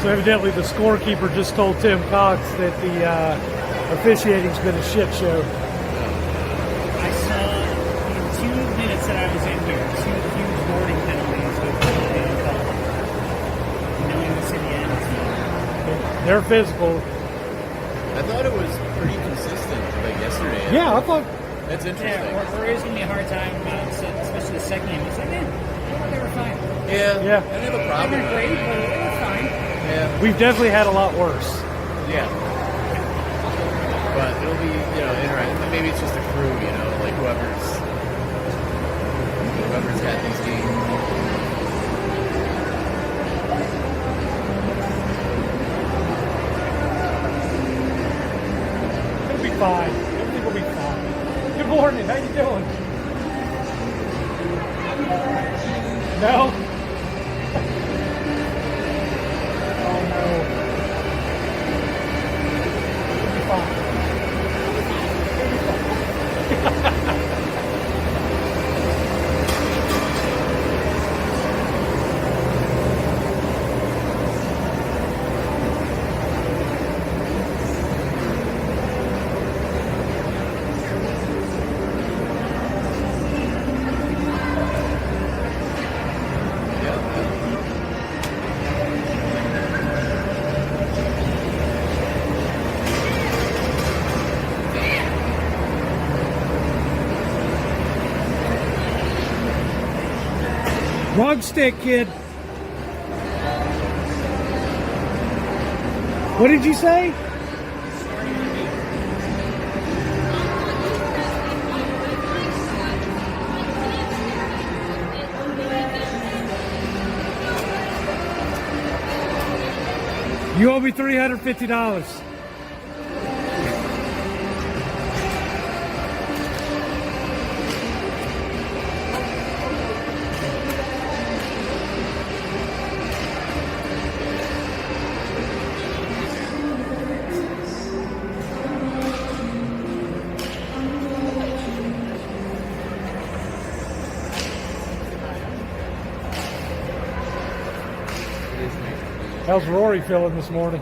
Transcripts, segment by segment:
So evidently the scorekeeper just told Tim Cox that the officiating's been a shit show. I saw in 2 minutes that I was in here, 2 huge boarding penalties with knowing this Indiana team. They're physical. I thought it was pretty consistent like yesterday. Yeah, I thought. That's interesting. Yeah, we're always giving me a hard time about, especially the second game. It's like, man, they were fine. Yeah. Yeah. I didn't have a They problem. weren't great, but they were fine. Yeah. We've definitely had a lot worse. Yeah. But it'll be, interesting. Maybe it's just a crew, like whoever's got these games. It'll be fine. Everything will be fine. Good morning. How you doing? No? Oh, no. It'll be fine. Wrong stick, kid. What did you say? You owe me $350. How's Rory feeling this morning?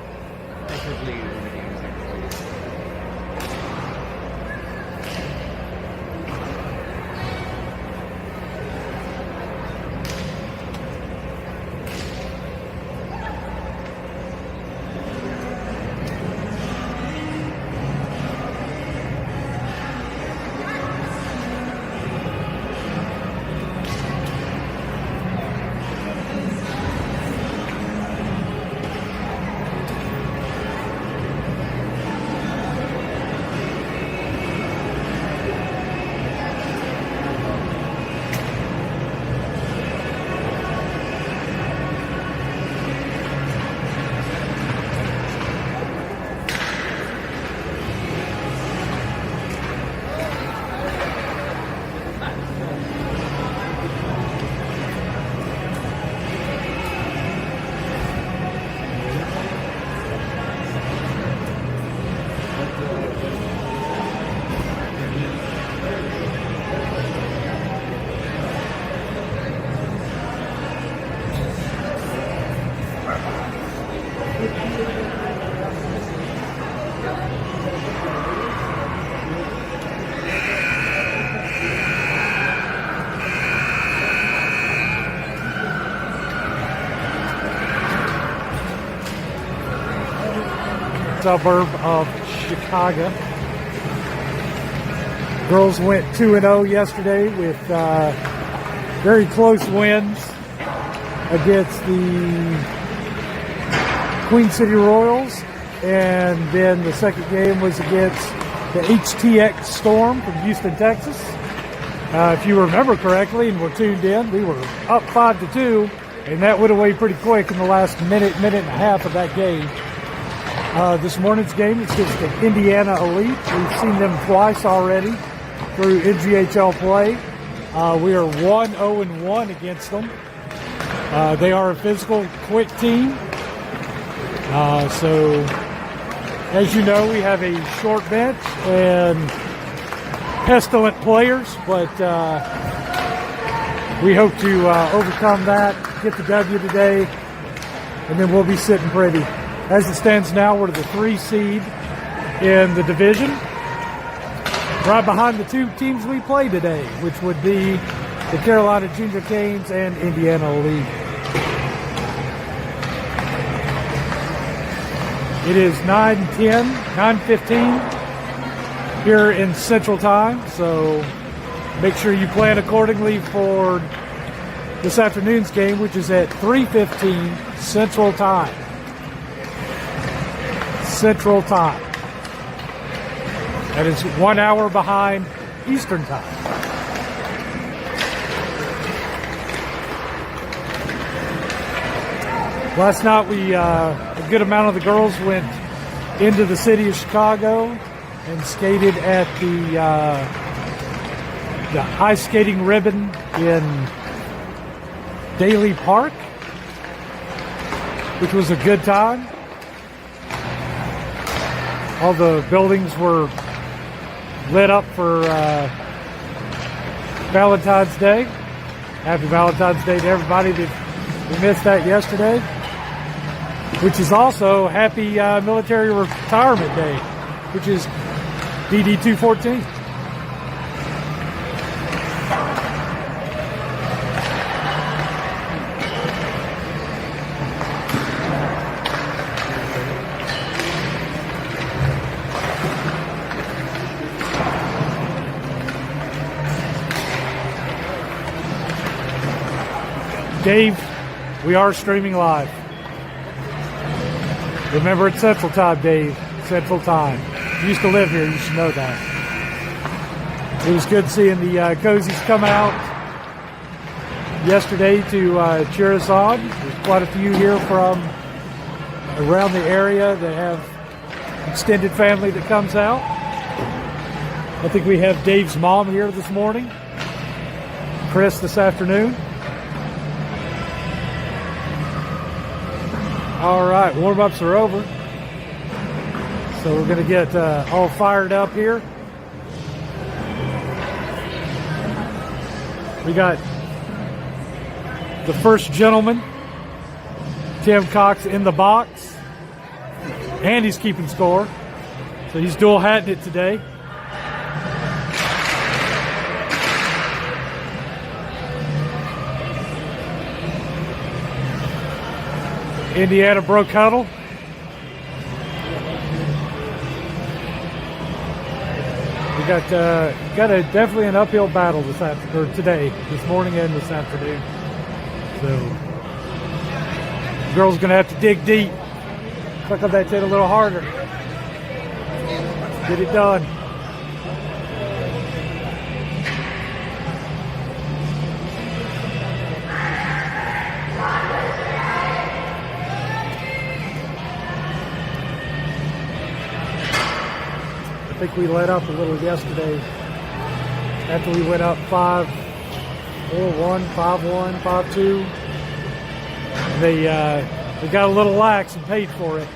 Suburb of Chicago. Girls went 2-0 yesterday with very close wins against the Queen City Royals, and then the second game was against the HTX Storm from Houston, Texas. If you remember correctly and were tuned in, we were up 5-2, and that went away pretty quick in the last minute and a half of that game. This morning's game is against the Indiana Elite. We've seen them twice already through NGHL play. We are 1-0-1 against them. They are a physical, quick team. So, as you know, we have a short bench and pestilent players, but we hope to overcome that, get the W today, and then we'll be sitting pretty. As it stands now, we're the 3 seed in the division, right behind the 2 teams we play today, which would be the Carolina Junior Canes and Indiana Elite. It is 9:15 here in Central Time, so make sure you plan accordingly for this afternoon's game, which is at 3:15 Central Time. Central Time. That is 1 hour behind Eastern Time. Last night, a good amount of the girls went into the city of Chicago and skated at the ice skating ribbon in Daly Park, which was a good time. All the buildings were lit up for Valentine's Day. Happy Valentine's Day to everybody that missed that yesterday, which is also Happy Military Retirement Day, which is DD 214. Dave, we are streaming live. Remember, it's Central Time, Dave. Central Time. You used to live here. You should know that. It was good seeing the Cozies come out yesterday to cheer us on. There's quite a few here from around the area that have extended family that comes out. I think we have Dave's mom here this morning. Chris this afternoon. All right, warm-ups are over. So we're going to get all fired up here. We got the first gentleman, Tim Cox, in the box. And he's keeping score. So he's dual hatting it today. Indiana broke huddle. We got definitely an uphill battle today, this morning and this afternoon. So the girls gonna have to dig deep. Click on that tit a little harder. Get it done. I think we let up a little yesterday after we went up 5-4-1, 5-1, 5-2. They got a little lax and paid for it.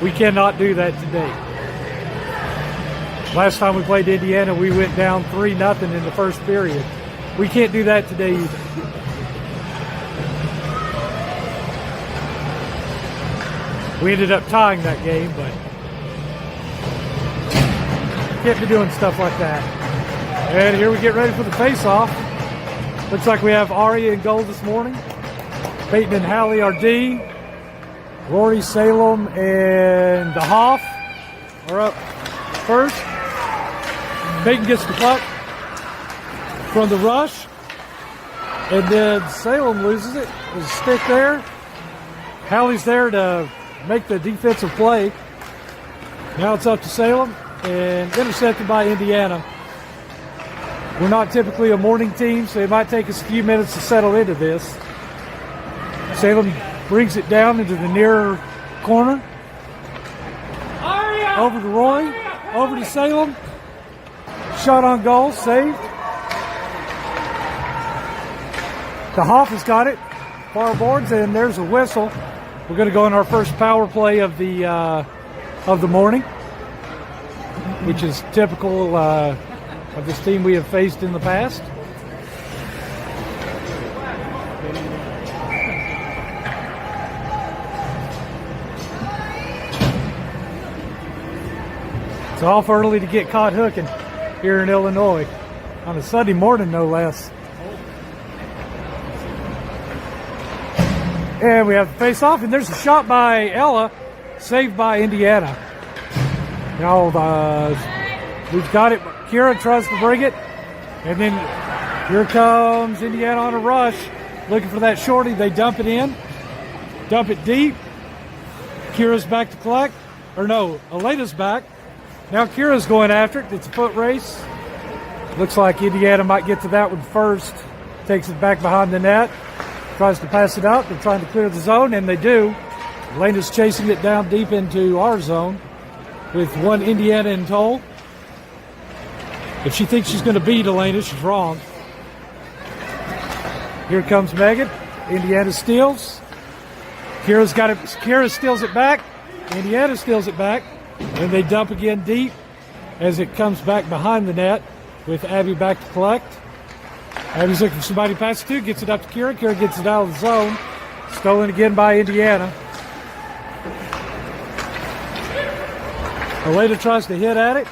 We cannot do that today. Last time we played Indiana, we went down 3-0 in the first period. We can't do that today either. We ended up tying that game, but can't be doing stuff like that. And here we get ready for the face-off. Looks like we have Aria in goal this morning. Peyton and Hallie are D. Rory, Salem, and the Hoff are up first. Peyton gets the puck from the rush. And then Salem loses it. There's a stick there. Hallie's there to make the defensive play. Now it's up to Salem. And intercepted by Indiana. We're not typically a morning team, so it might take us a few minutes to settle into this. Salem brings it down into the near corner. Over to Rory. Over to Salem. Shot on goal. Saved. The Hoff has got it. Far boards, and there's a whistle. We're going to go in our first power play of the morning, which is typical of this team we have faced in the past. off early to get caught hooking here in Illinois on a Sunday morning, no less. And we have the face off, and there's a shot by Ella, saved by Indiana. Now we've got it. Kira tries to bring it, and then here comes Indiana on a rush, looking for that shorty. They dump it in, dump it deep. Kira's back to collect, or no, Elena's back. Now Kira's going after it. It's a foot race. Looks like Indiana might get to that one first. Takes it back behind the net, tries to pass it out. They're trying to clear the zone, and they do. Elena's chasing it down deep into our zone with one Indiana in tow. If she thinks she's going to beat Elena, she's wrong. Here comes Megan. Indiana steals. Kira's got it. Kira steals it back. Indiana steals it back. And they dump again deep as it comes back behind the net with Abby back to collect. Abby's looking for somebody to pass it to. Gets it up to Kira. Kira gets it out of the zone. Stolen again by Indiana. Elena tries to hit at it.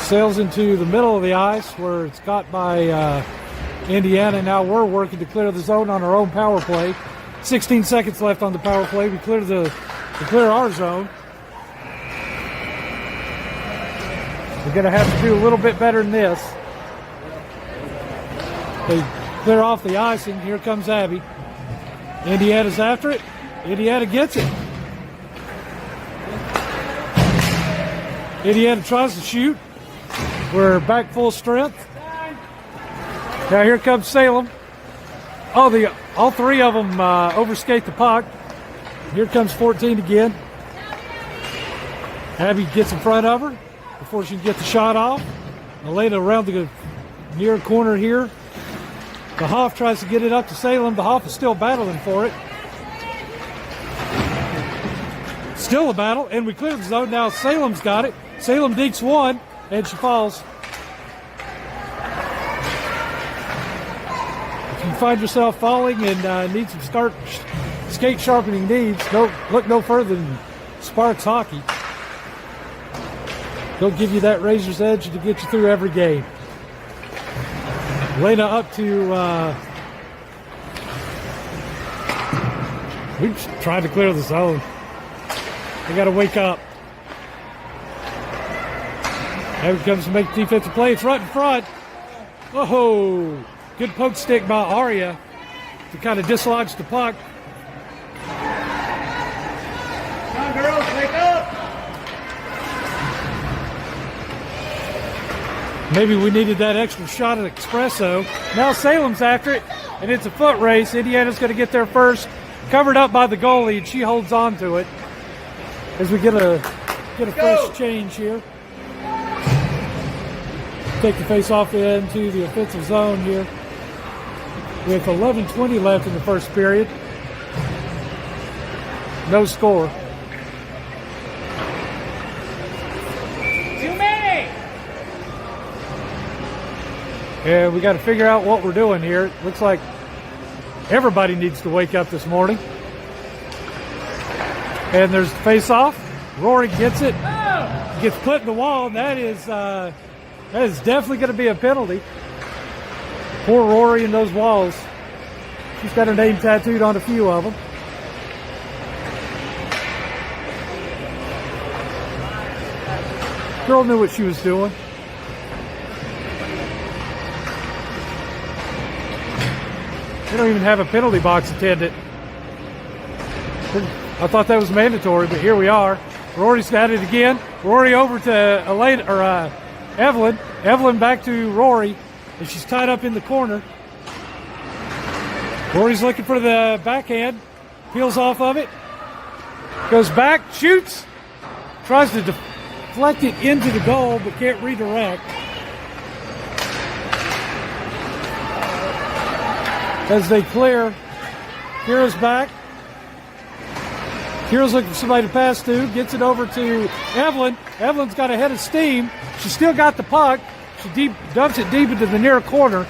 Sails into the middle of the ice where it's caught by Indiana. Now we're working to clear the zone on our own power play. 16 seconds left on the power play. We clear our zone. We're going to have to do a little bit better than this. They clear off the icing. Here comes Abby. Indiana's after it. Indiana gets it. Indiana tries to shoot. We're back full strength. Now here comes Salem. All three of them overskate the puck. Here comes 14 again. Abby gets in front of her before she can get the shot off. Elena around the near corner here. The Hoff tries to get it up to Salem. The Hoff is still battling for it. Still a battle, and we clear the zone. Now Salem's got it. Salem dekes one, and she falls. If you find yourself falling and need some skate sharpening needs, look no further than Sparks Hockey. They'll give you that razor's edge to get you through every game. Elena up to... we tried to clear the zone. They got to wake up. Here comes to make the defensive play. It's right in front. Whoa! Good poke stick by Aria to kind of dislodge the puck. Come on, girls, wake up! Maybe we needed that extra shot of espresso. Now Salem's after it, and it's a foot race. Indiana's going to get there first. Covered up by the goalie, and she holds on to it as we get a fresh change here. Take the face off into the offensive zone here with 11:20 left in the first period. No score. Too many! And we got to figure out what we're doing here. It looks like everybody needs to wake up this morning. And there's the face off. Rory gets it. Gets put in the wall, and that is definitely going to be a penalty. Poor Rory in those walls. She's got her name tattooed on a few of them. Girl knew what she was doing. They don't even have a penalty box attendant. I thought that was mandatory, but here we are. Rory's got it again. Rory over to Elena, or Evelyn. Evelyn back to Rory, and she's tied up in the corner. Rory's looking for the backhand. Peels off of it. Goes back, shoots. Tries to deflect it into the goal, but can't redirect. As they clear, Kira's back. Kira's looking for somebody to pass to. Gets it over to Evelyn. Evelyn's got a head of steam. She's still got the puck. She dumps it deep into the near corner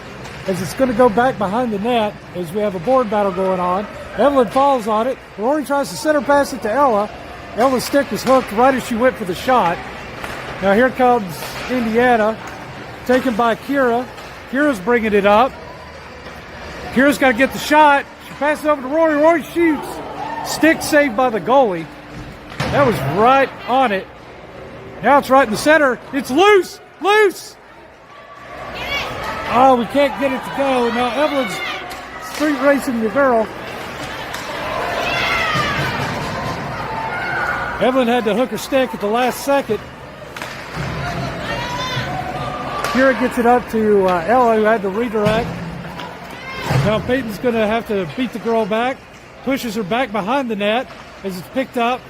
as it's going to go back behind the net as we have a board battle going on. Evelyn falls on it. Rory tries to center pass it to Ella. Ella's stick was hooked right as she went for the shot. Now here comes Indiana, taken by Kira. Kira's bringing it up. Kira's got to get the shot. She passes over to Rory. Rory shoots. Stick saved by the goalie. That was right on it. Now it's right in the center. It's loose. Loose. Oh, we can't get it to go. Now Evelyn's street racing the girl. Evelyn had to hook her stick at the last second. Kira gets it up to Ella, who had to redirect. Now Peyton's going to have to beat the girl back. Pushes her back behind the net as it's picked up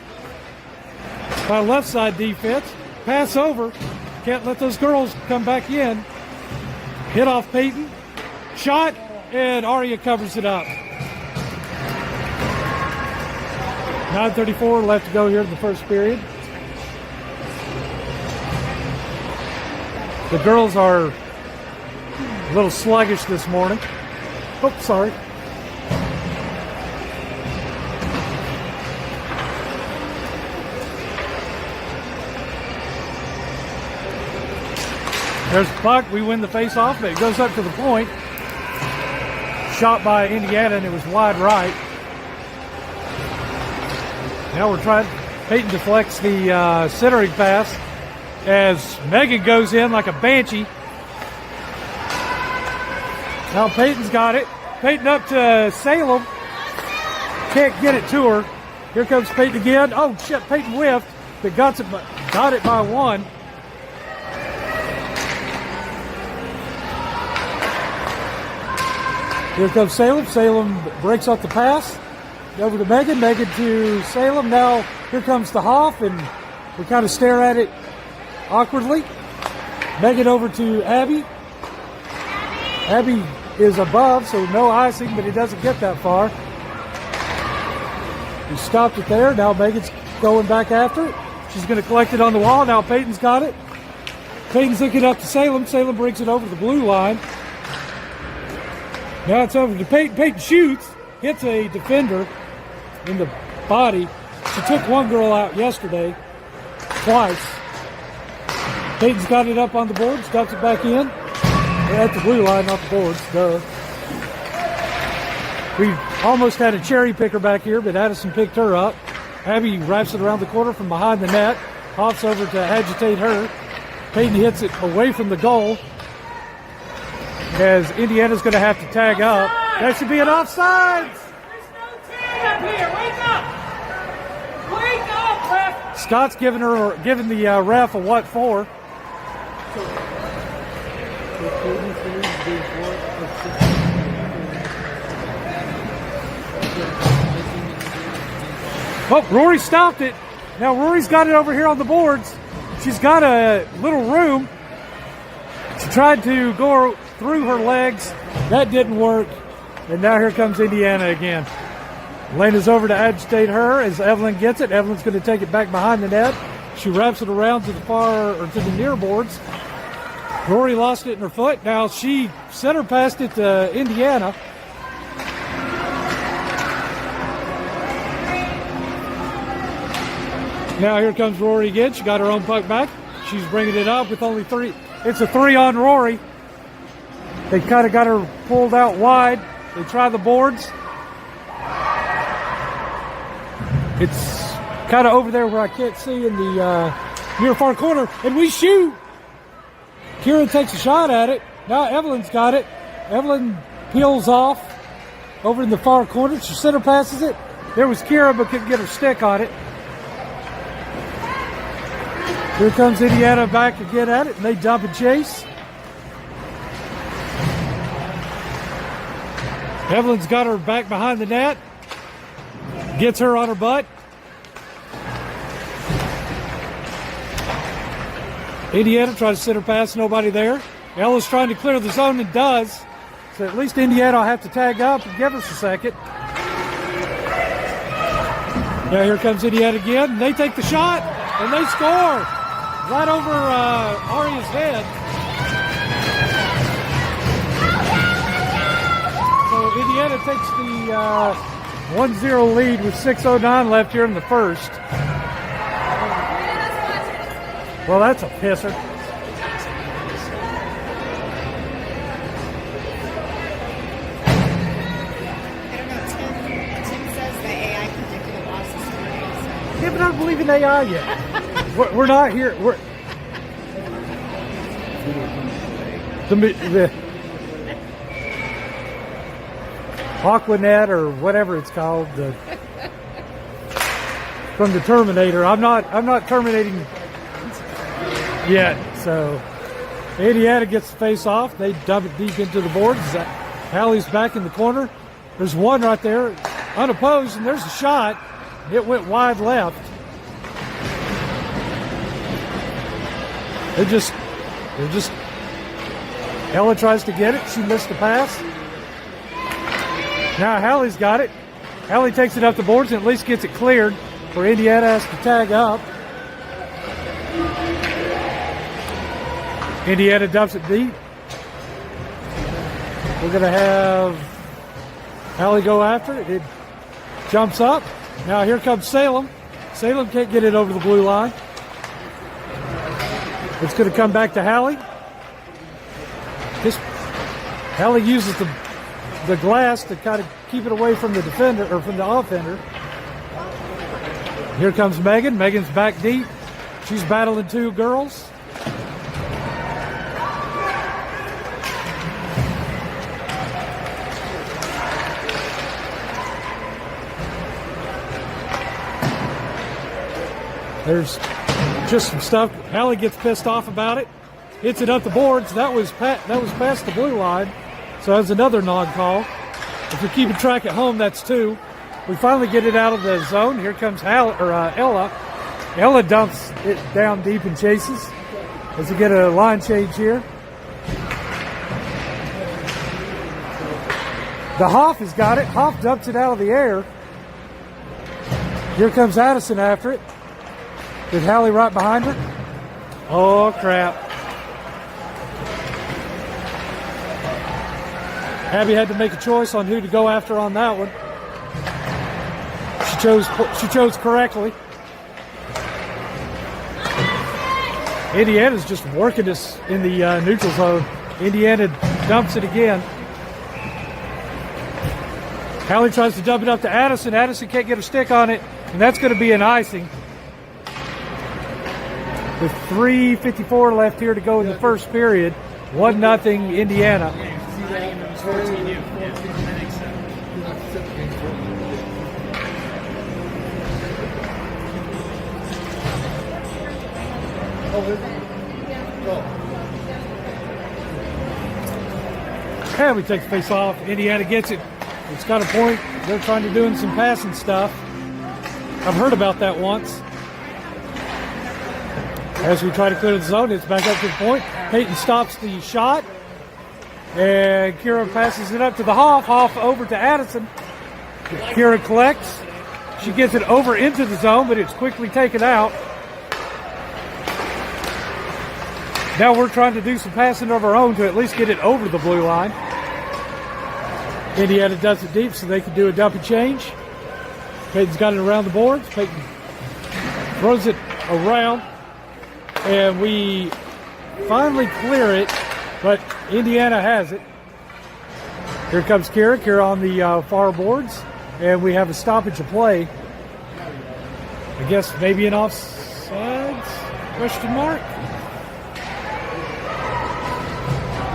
by left side defense. Pass over. Can't let those girls come back in. Hit off Peyton. Shot, and Aria covers it up. 9:34 left to go here in the first period. The girls are a little sluggish this morning. Oh, sorry. There's the puck. We win the face-off. It goes up to the point. Shot by Indiana, and it was wide right. Now we're trying. Peyton deflects the centering pass as Megan goes in like a banshee. Now Peyton's got it. Peyton up to Salem. Can't get it to her. Here comes Peyton again. Oh, shit. Peyton whiffed, but got it by one. Here comes Salem. Salem breaks up the pass. Over to Megan. Megan to Salem. Now here comes the Hoff, and we kind of stare at it awkwardly. Megan over to Abby. Abby is above, so no icing, but it doesn't get that far. We stopped it there. Now Megan's going back after it. She's going to collect it on the wall. Now Peyton's got it. Peyton's looking up to Salem. Salem brings it over the blue line. Now it's over to Peyton. Peyton shoots, hits a defender in the body. She took one girl out yesterday, twice. Peyton's got it up on the boards, dumps it back in. At the blue line, not the boards, duh. We almost had a cherry picker back here, but Addison picked her up. Abby wraps it around the corner from behind the net. Hops over to agitate her. Peyton hits it away from the goal, as Indiana's going to have to tag up. That should be an offside. There's no tag up here. Wake up! Wake up, ref! Scott's giving the ref a what for? Oh, Rory stopped it. Now Rory's got it over here on the boards. She's got a little room. She tried to go through her legs. That didn't work. And now here comes Indiana again. Lena's over to agitate her as Evelyn gets it. Evelyn's going to take it back behind the net. She wraps it around to the far, or to the near boards. Rory lost it in her foot. Now she center passed it to Indiana. Now here comes Rory again. She got her own puck back. She's bringing it up with only three. It's a 3 on Rory. They kind of got her pulled out wide. They try the boards. It's kind of over there where I can't see in the near far corner. And we shoot. Kieran takes a shot at it. Now Evelyn's got it. Evelyn peels off over in the far corner. She center passes it. There was Kira, but couldn't get her stick on it. Here comes Indiana back again at it, and they dump and chase. Evelyn's got her back behind the net. Gets her on her butt. Indiana tries to center pass, nobody there. Ella's trying to clear the zone and does. So at least Indiana will have to tag up and give us a second. Now here comes Indiana again. And they take the shot, and they score. Right over Aria's head. So Indiana takes 1-0 lead with 6:09 left here in the first. Well, that's a pisser. Yeah, but I don't believe in AI yet. We're not here. We're the Aquanet or whatever it's called, from the Terminator. I'm not terminating yet. So Indiana gets the face off. They dump it deep into the boards. Hallie's back in the corner. There's one right there, unopposed, and there's a shot. It went wide left. They're just. Ella tries to get it. She missed the pass. Now Hallie's got it. Hallie takes it up the boards and at least gets it cleared, where Indiana has to tag up. Indiana dumps it deep. We're going to have Hallie go after it. It jumps up. Now here comes Salem. Salem can't get it over the blue line. It's going to come back to Hallie. Hallie uses the glass to kind of keep it away from the defender or from the offender. Here comes Megan. Megan's back deep. She's battling two girls. There's just some stuff. Hallie gets pissed off about it. Hits it up the boards. That was past the blue line. So that's another non-call. If you're keeping track at home, that's two. We finally get it out of the zone. Here comes Ella. Ella dumps it down deep and chases as we get a line change here. The Hoff has got it. Hoff dumps it out of the air. Here comes Addison after it. With Hallie right behind her. Oh, crap. Abby had to make a choice on who to go after on that one. She chose correctly. Indiana's just working us in the neutral zone. Indiana dumps it again. Hallie tries to dump it up to Addison. Addison can't get her stick on it, and that's going to be an icing. With 3:54 left here to go in the first period. 1-0 Indiana. And we take the face off. Indiana gets it. It's got a point. They're trying to do some passing stuff. I've heard about that once. As we try to clear the zone, it's back up to the point. Peyton stops the shot. And Kira passes it up to the Hoff. Hoff over to Addison. Kira collects. She gets it over into the zone, but it's quickly taken out. Now we're trying to do some passing of our own to at least get it over the blue line. Indiana does it deep so they can do a dump and change. Peyton's got it around the boards. Peyton throws it around. And we finally clear it, but Indiana has it. Here comes Kira. Kira on the far boards. And we have a stoppage of play. I guess maybe an offsides? Question mark?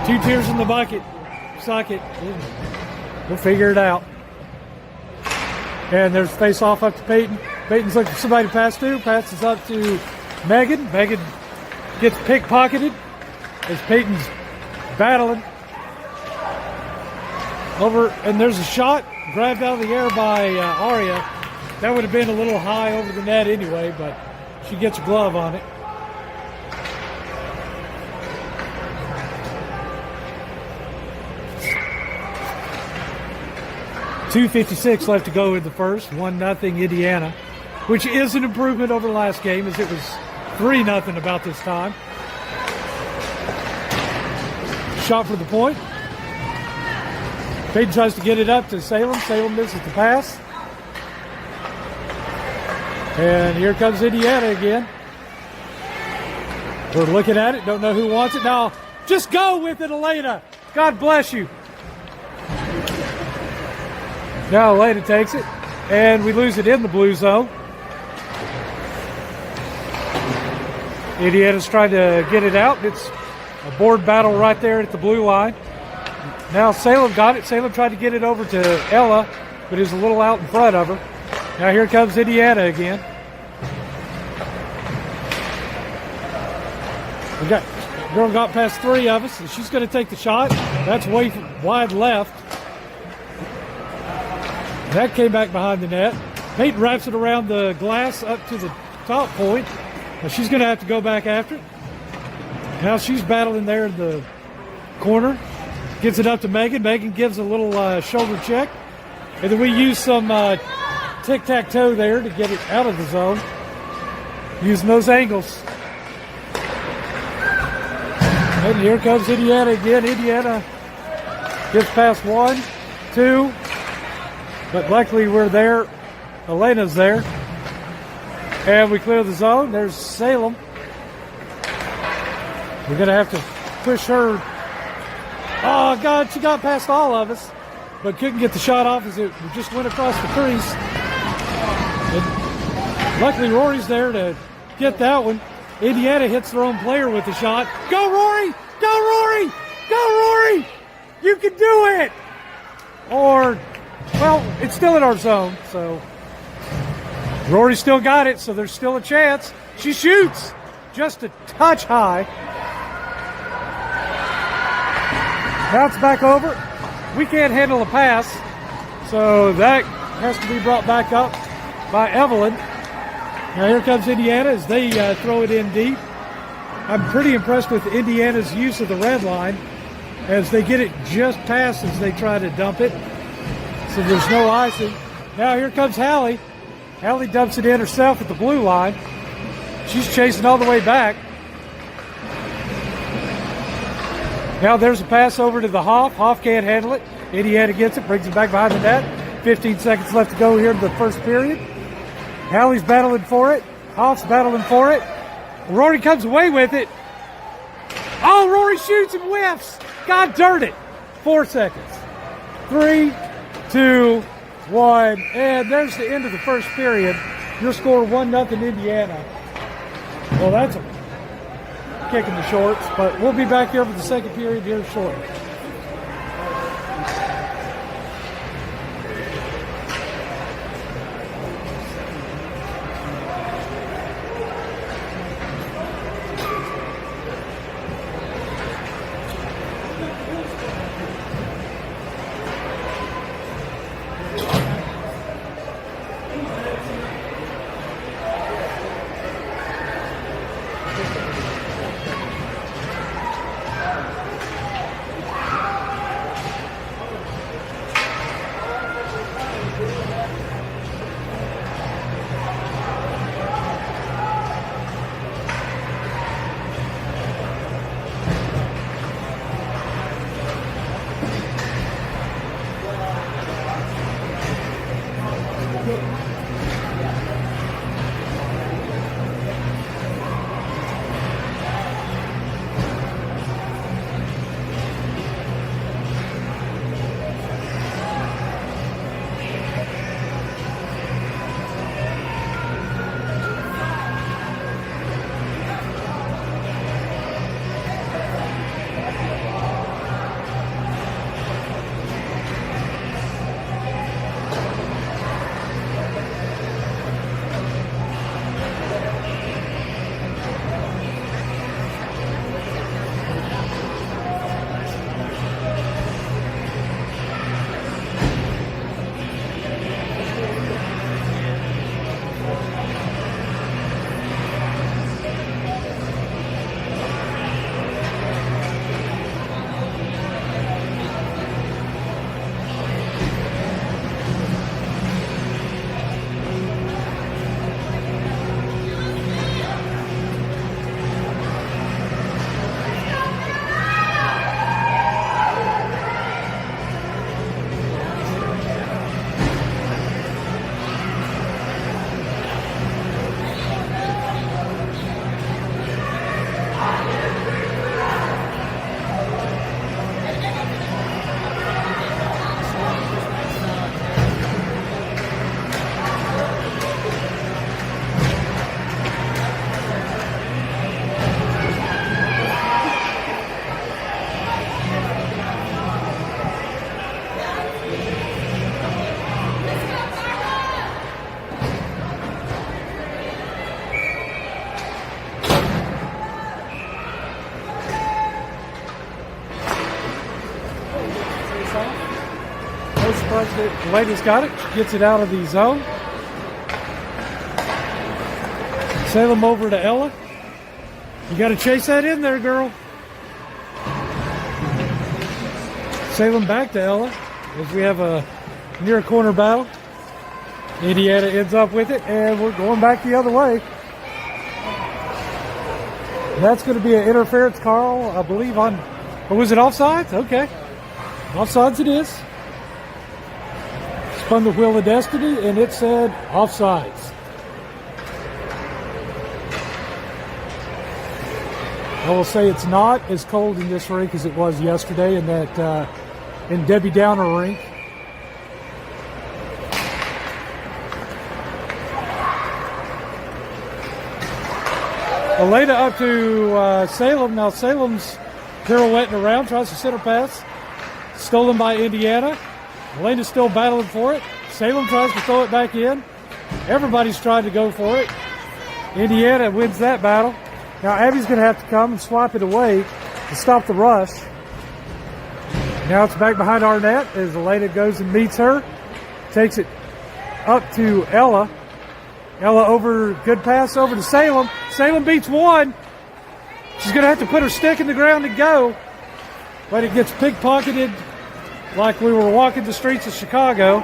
2 tears in the bucket. Suck it. We'll figure it out. And there's face off up to Peyton. Peyton's looking for somebody to pass to. Passes up to Megan. Megan gets pickpocketed as Peyton's battling. Over, and there's a shot grabbed out of the air by Aria. That would have been a little high over the net anyway, but she gets a glove on it. .256 left to go in the first. 1-0 Indiana, which is an improvement over the last game as it was 3-0 about this time. Shot for the point. Peyton tries to get it up to Salem. Salem misses the pass. And here comes Indiana again. We're looking at it, don't know who wants it. Now, just go with it, Elena. God bless you. Now Elena takes it, and we lose it in the blue zone. Indiana's trying to get it out. It's a board battle right there at the blue line. Now Salem got it. Salem tried to get it over to Ella, but is a little out in front of her. Now here comes Indiana again. Girl got past three of us, and she's going to take the shot. That's way wide left. That came back behind the net. Peyton wraps it around the glass up to the top point. Now she's going to have to go back after it. Now she's battling there in the corner. Gets it up to Megan. Megan gives a little shoulder check. And then we use some tic-tac-toe there to get it out of the zone. Using those angles. And here comes Indiana again. Indiana gets past 1, 2. But luckily we're there. Elena's there. And we clear the zone. There's Salem. We're going to have to push her. Oh, God, she got past all of us. But couldn't get the shot off as it just went across the crease. And luckily Rory's there to get that one. Indiana hits their own player with the shot. Go, Rory! Go, Rory! Go, Rory! You can do it! Or, well, it's still in our zone, so. Rory still got it, so there's still a chance. She shoots just a touch high. Now it's back over. We can't handle a pass, so that has to be brought back up by Evelyn. Now here comes Indiana as they throw it in deep. I'm pretty impressed with Indiana's use of the red line as they get it just past as they try to dump it. So there's no icing. Now here comes Hallie. Hallie dumps it in herself at the blue line. She's chasing all the way back. Now there's a pass over to the Hoff. Hoff can't handle it. Indiana gets it, brings it back behind the net. 15 seconds left to go here in the first period. Hallie's battling for it. Hoff's battling for it. Rory comes away with it. Oh, Rory shoots and whiffs. God darn it. 4 seconds. 3, 2, 1. And there's the end of the first period. Your score 1-0 Indiana. Well, that's a kick in the shorts, but we'll be back here for the second period here shortly. No surprise that the lady's got it. She gets it out of the zone. Salem over to Ella. You got to chase that in there, girl. Salem back to Ella as we have a near corner battle. Indiana ends up with it, and we're going back the other way. That's going to be an interference, Carl, I believe on, or was it offsides? Okay. Offsides it is. Spun the wheel of destiny, and it said offsides. I will say it's not as cold in this rink as it was yesterday in that in Debbie Downer rink. Elena up to Salem. Now Salem's pirouetting around, tries to center pass. Stolen by Indiana. Elena's still battling for it. Salem tries to throw it back in. Everybody's trying to go for it. Indiana wins that battle. Now Abby's going to have to come and swap it away to stop the rush. Now it's back behind our net as Elena goes and meets her. Takes it up to Ella. Ella over, good pass over to Salem. Salem beats one. She's going to have to put her stick in the ground and go. But it gets pickpocketed like we were walking the streets of Chicago.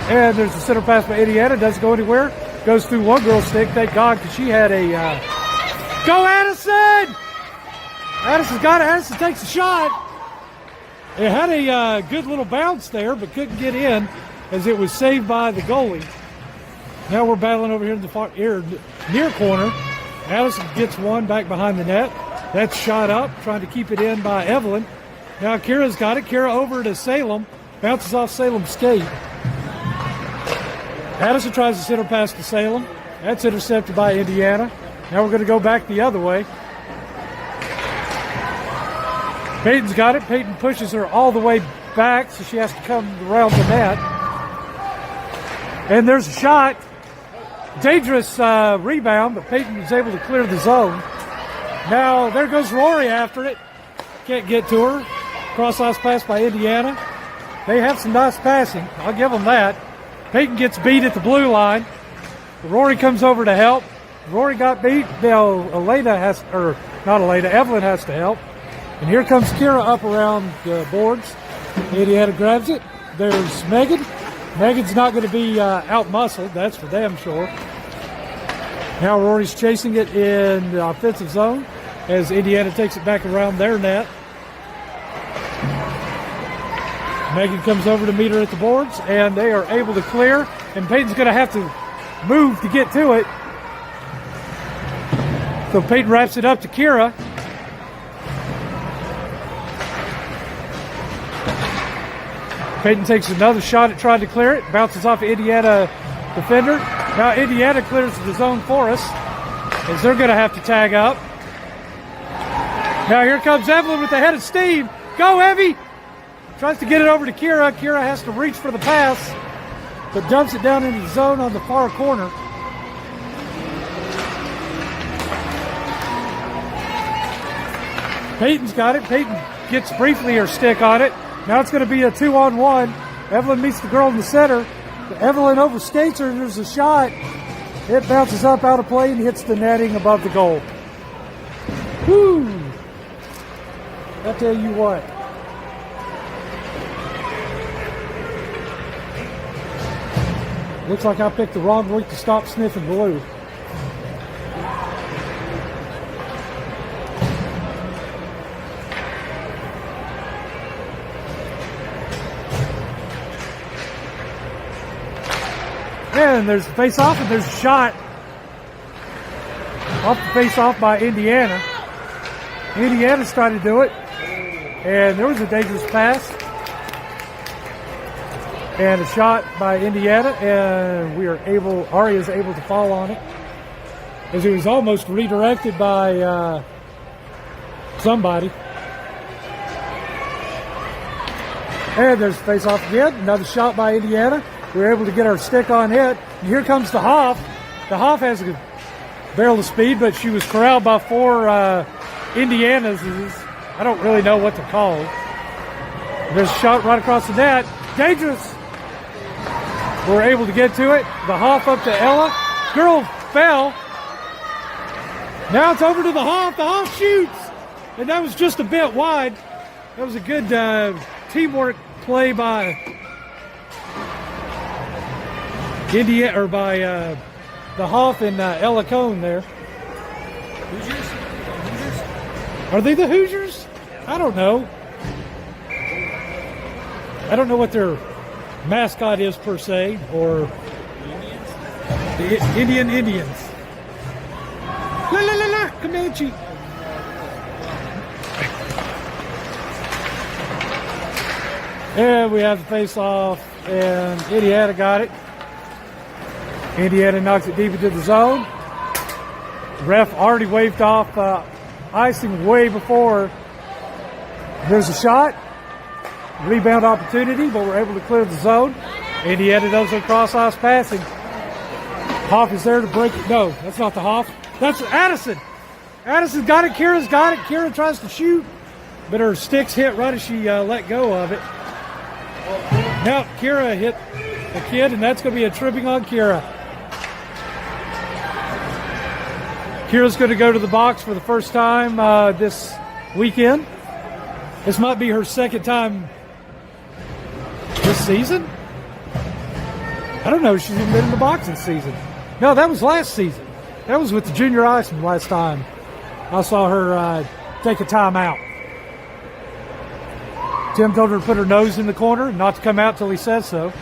And there's a center pass by Indiana. Doesn't go anywhere. Goes through one girl's stick. Thank God, because she had a... Go Addison! Addison's got it. Addison takes a shot. It had a good little bounce there, but couldn't get in as it was saved by the goalie. Now we're battling over here in the far near corner. Addison gets one back behind the net. That's shot up, trying to keep it in by Evelyn. Now Kira's got it. Kira over to Salem. Bounces off Salem's skate. Addison tries to center pass to Salem. That's intercepted by Indiana. Now we're going to go back the other way. Peyton's got it. Peyton pushes her all the way back, so she has to come around the net. And there's a shot. Dangerous rebound, but Peyton was able to clear the zone. Now there goes Rory after it. Can't get to her. Cross-ice pass by Indiana. They have some nice passing. I'll give them that. Peyton gets beat at the blue line. Rory comes over to help. Rory got beat. Now Evelyn has to help. And here comes Kira up around the boards. Indiana grabs it. There's Megan. Megan's not going to be out-muscled. That's for damn sure. Now Rory's chasing it in the offensive zone as Indiana takes it back around their net. Megan comes over to meet her at the boards, and they are able to clear. And Peyton's going to have to move to get to it. So Peyton wraps it up to Kira. Peyton takes another shot at trying to clear it. Bounces off Indiana defender. Now Indiana clears the zone for us as they're going to have to tag up. Now here comes Evelyn with the head of steam. Go, Evie! Tries to get it over to Kira. Kira has to reach for the pass, but dumps it down into the zone on the far corner. Peyton's got it. Peyton gets briefly her stick on it. Now it's going to be a 2-on-1. Evelyn meets the girl in the center. Evelyn overskates her. There's a shot. It bounces up out of play and hits the netting above the goal. Whoo! I'll tell you what. Looks like I picked the wrong week to stop sniffing glue. And there's a face-off, and there's a shot off the face-off by Indiana. Indiana's trying to do it, and there was a dangerous pass. And a shot by Indiana, and Aria's able to fall on it. As it was almost redirected by somebody. And there's a face-off again. Another shot by Indiana. We were able to get our stick on it. And here comes the Hoff. The Hoff has a barrel of speed, but she was corralled by four Indianas. I don't really know what they're called. There's a shot right across the net. Dangerous. We're able to get to it. The Hoff up to Ella. Girl fell. Now it's over to the Hoff. The Hoff shoots. And that was just a bit wide. That was a good teamwork play by Indiana, or by the Hoff and Ella Cone there. Hoosiers? Are they the Hoosiers? I don't know. I don't know what their mascot is per se, or the Indians. La la la la, Comanche. And we have the face-off, and Indiana got it. Indiana knocks it deep into the zone. Ref already waved off icing way before there's a shot. Rebound opportunity, but we're able to clear the zone. Indiana does a cross-ice passing. Hoff is there to break it. No, that's not the Hoff. That's Addison. Addison got it. Kira's got it. Kira tries to shoot, but her sticks hit right as she let go of it. Now Kira hit the kid, and that's going to be a tripping on Kira. Kira's going to go to the box for the first time this weekend. This might be her second time this season. I don't know if she's even been in the box this season. No, that was last season. That was with the junior Iceman last time I saw her take a timeout. Tim told her to put her nose in the corner and not to come out till he says so.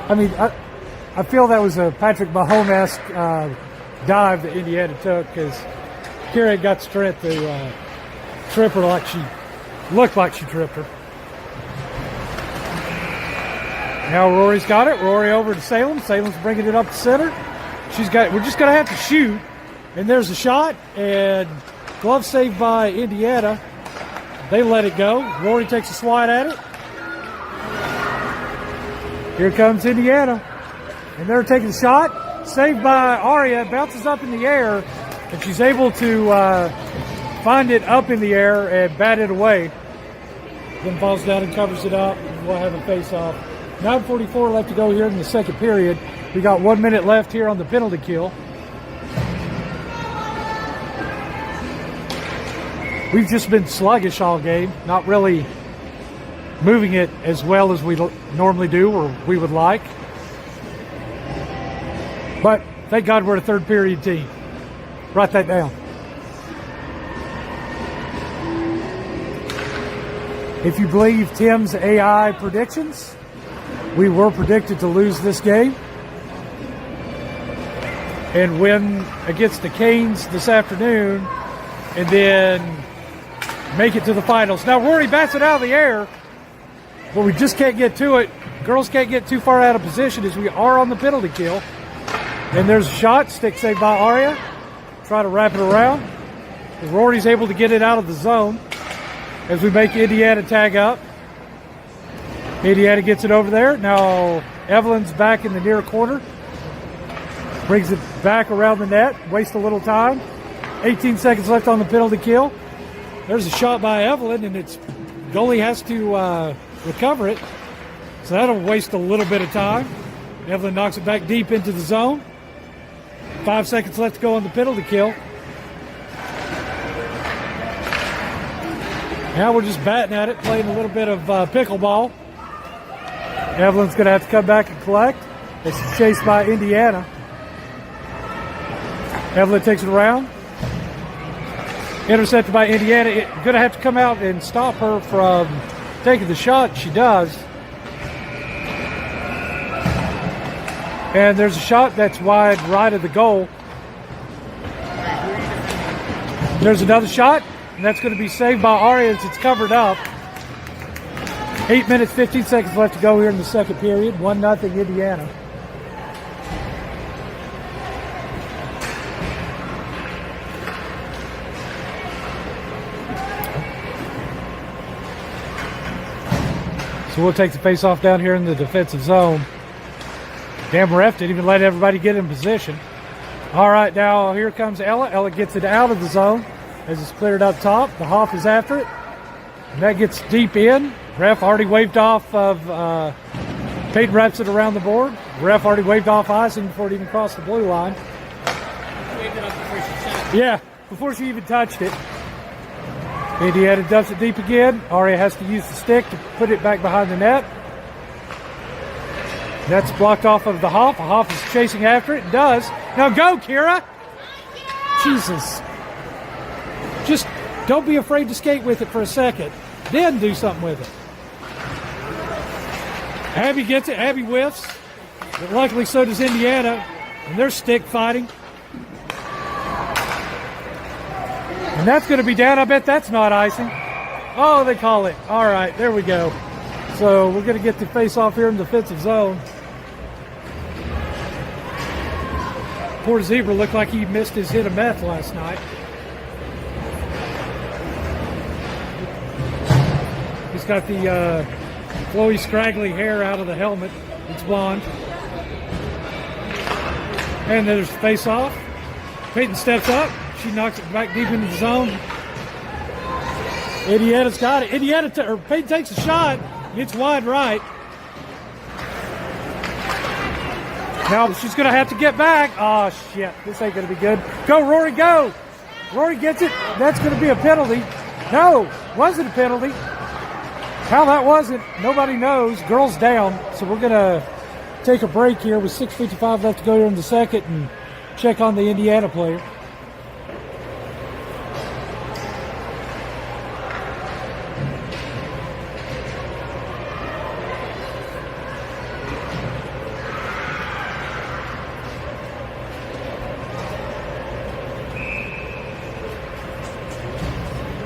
I mean, I feel that was a Patrick Mahomes-esque dive that Indiana took, because Kira got strength to trip her like she looked like she tripped her. Now Rory's got it. Rory over to Salem. Salem's bringing it up the center. We're just going to have to shoot. And there's a shot, and glove saved by Indiana. They let it go. Rory takes a swat at it. Here comes Indiana. And they're taking a shot. Saved by Aria. Bounces up in the air. And she's able to find it up in the air and bat it away. Then falls down and covers it up. And we'll have a face-off. 9:44 left to go here in the second period. We got 1 minute left here on the penalty kill. We've just been sluggish all game, not really moving it as well as we normally do or we would like. But thank God we're a third period team. Write that down. If you believe Tim's AI predictions, we were predicted to lose this game and win against the Canes this afternoon and then make it to the finals. Now Rory bats it out of the air, but we just can't get to it. Girls can't get too far out of position as we are on the penalty kill. And there's a shot, stick saved by Aria. Try to wrap it around. Rory's able to get it out of the zone as we make Indiana tag up. Indiana gets it over there. Now Evelyn's back in the near corner. Brings it back around the net. Waste a little time. 18 seconds left on the penalty kill. There's a shot by Evelyn, and goalie has to recover it. So that'll waste a little bit of time. Evelyn knocks it back deep into the zone. 5 seconds left to go on the penalty kill. Now we're just batting at it, playing a little bit of pickleball. Evelyn's going to have to come back and collect. It's chased by Indiana. Evelyn takes it around. Intercepted by Indiana. Going to have to come out and stop her from taking the shot. She does. And there's a shot that's wide right of the goal. There's another shot, and that's going to be saved by Aria as it's covered up. 8 minutes, 15 seconds left to go here in the second period. 1-0 Indiana. So we'll take the face-off down here in the defensive zone. Damn ref didn't even let everybody get in position. All right, now here comes Ella. Ella gets it out of the zone. as it's cleared up top. The Hoff is after it. And that gets deep in. Ref already waved off of, Peyton wraps it around the board. Ref already waved off icing before it even crossed the blue line. Waved it off before she shot. Yeah, before she even touched it. Indiana dumps it deep again. Aria has to use the stick to put it back behind the net. That's blocked off of the Hoff. The Hoff is chasing after it and does. Now go, Kira! Jesus. Just don't be afraid to skate with it for a second. Then do something with it. Abby gets it. Abby whiffs. But luckily so does Indiana. And they're stick fighting. And that's going to be down. I bet that's not icing. Oh, they call it. All right, there we go. So we're going to get the face off here in the defensive zone. Poor Zebra looked like he missed his hit of meth last night. He's got the flowy, scraggly hair out of the helmet. It's blonde. And there's face off. Peyton steps up. She knocks it back deep into the zone. Indiana's got it. Peyton takes a shot. Gets wide right. Now she's going to have to get back. Oh, shit. This ain't going to be good. Go, Rory, go. Rory gets it. That's going to be a penalty. No, wasn't a penalty. How that wasn't, nobody knows. Girls down. So we're going to take a break here with 6:55 left to go here in the second and check on the Indiana player.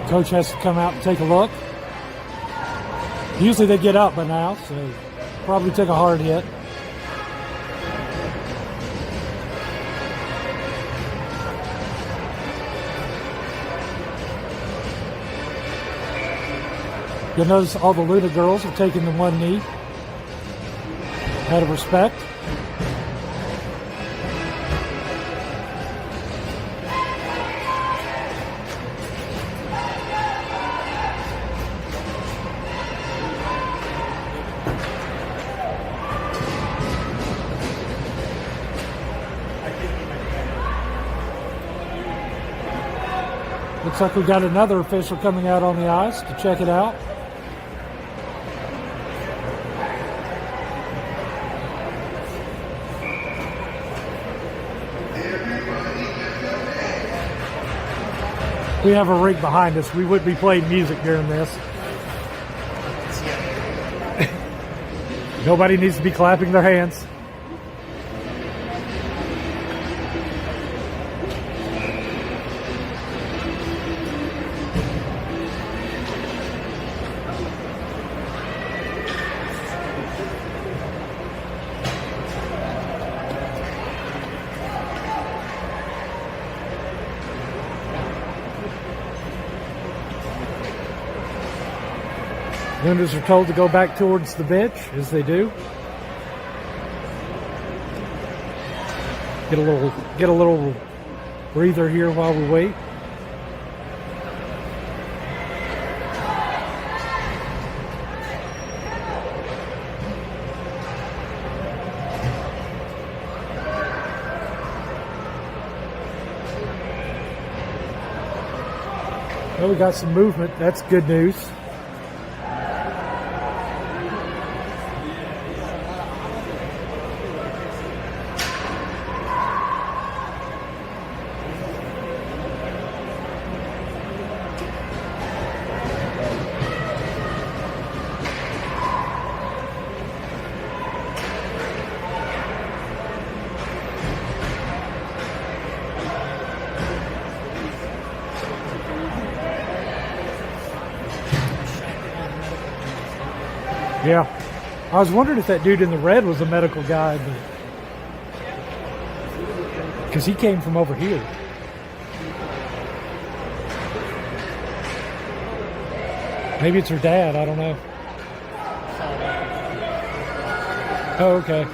Coach has to come out and take a look. Usually they get up by now, so probably took a hard hit. You'll notice all the Luna girls have taken the one knee out of respect. Looks like we got another official coming out on the ice to check it out. We have a rig behind us. We would be playing music during this. Nobody needs to be clapping their hands. Lunas are told to go back towards the bench, as they do. Get a little breather here while we wait. Well, we got some movement. That's good news. Yeah. I was wondering if that dude in the red was a medical guy, because he came from over here. Maybe it's her dad. I don't know. Oh, okay.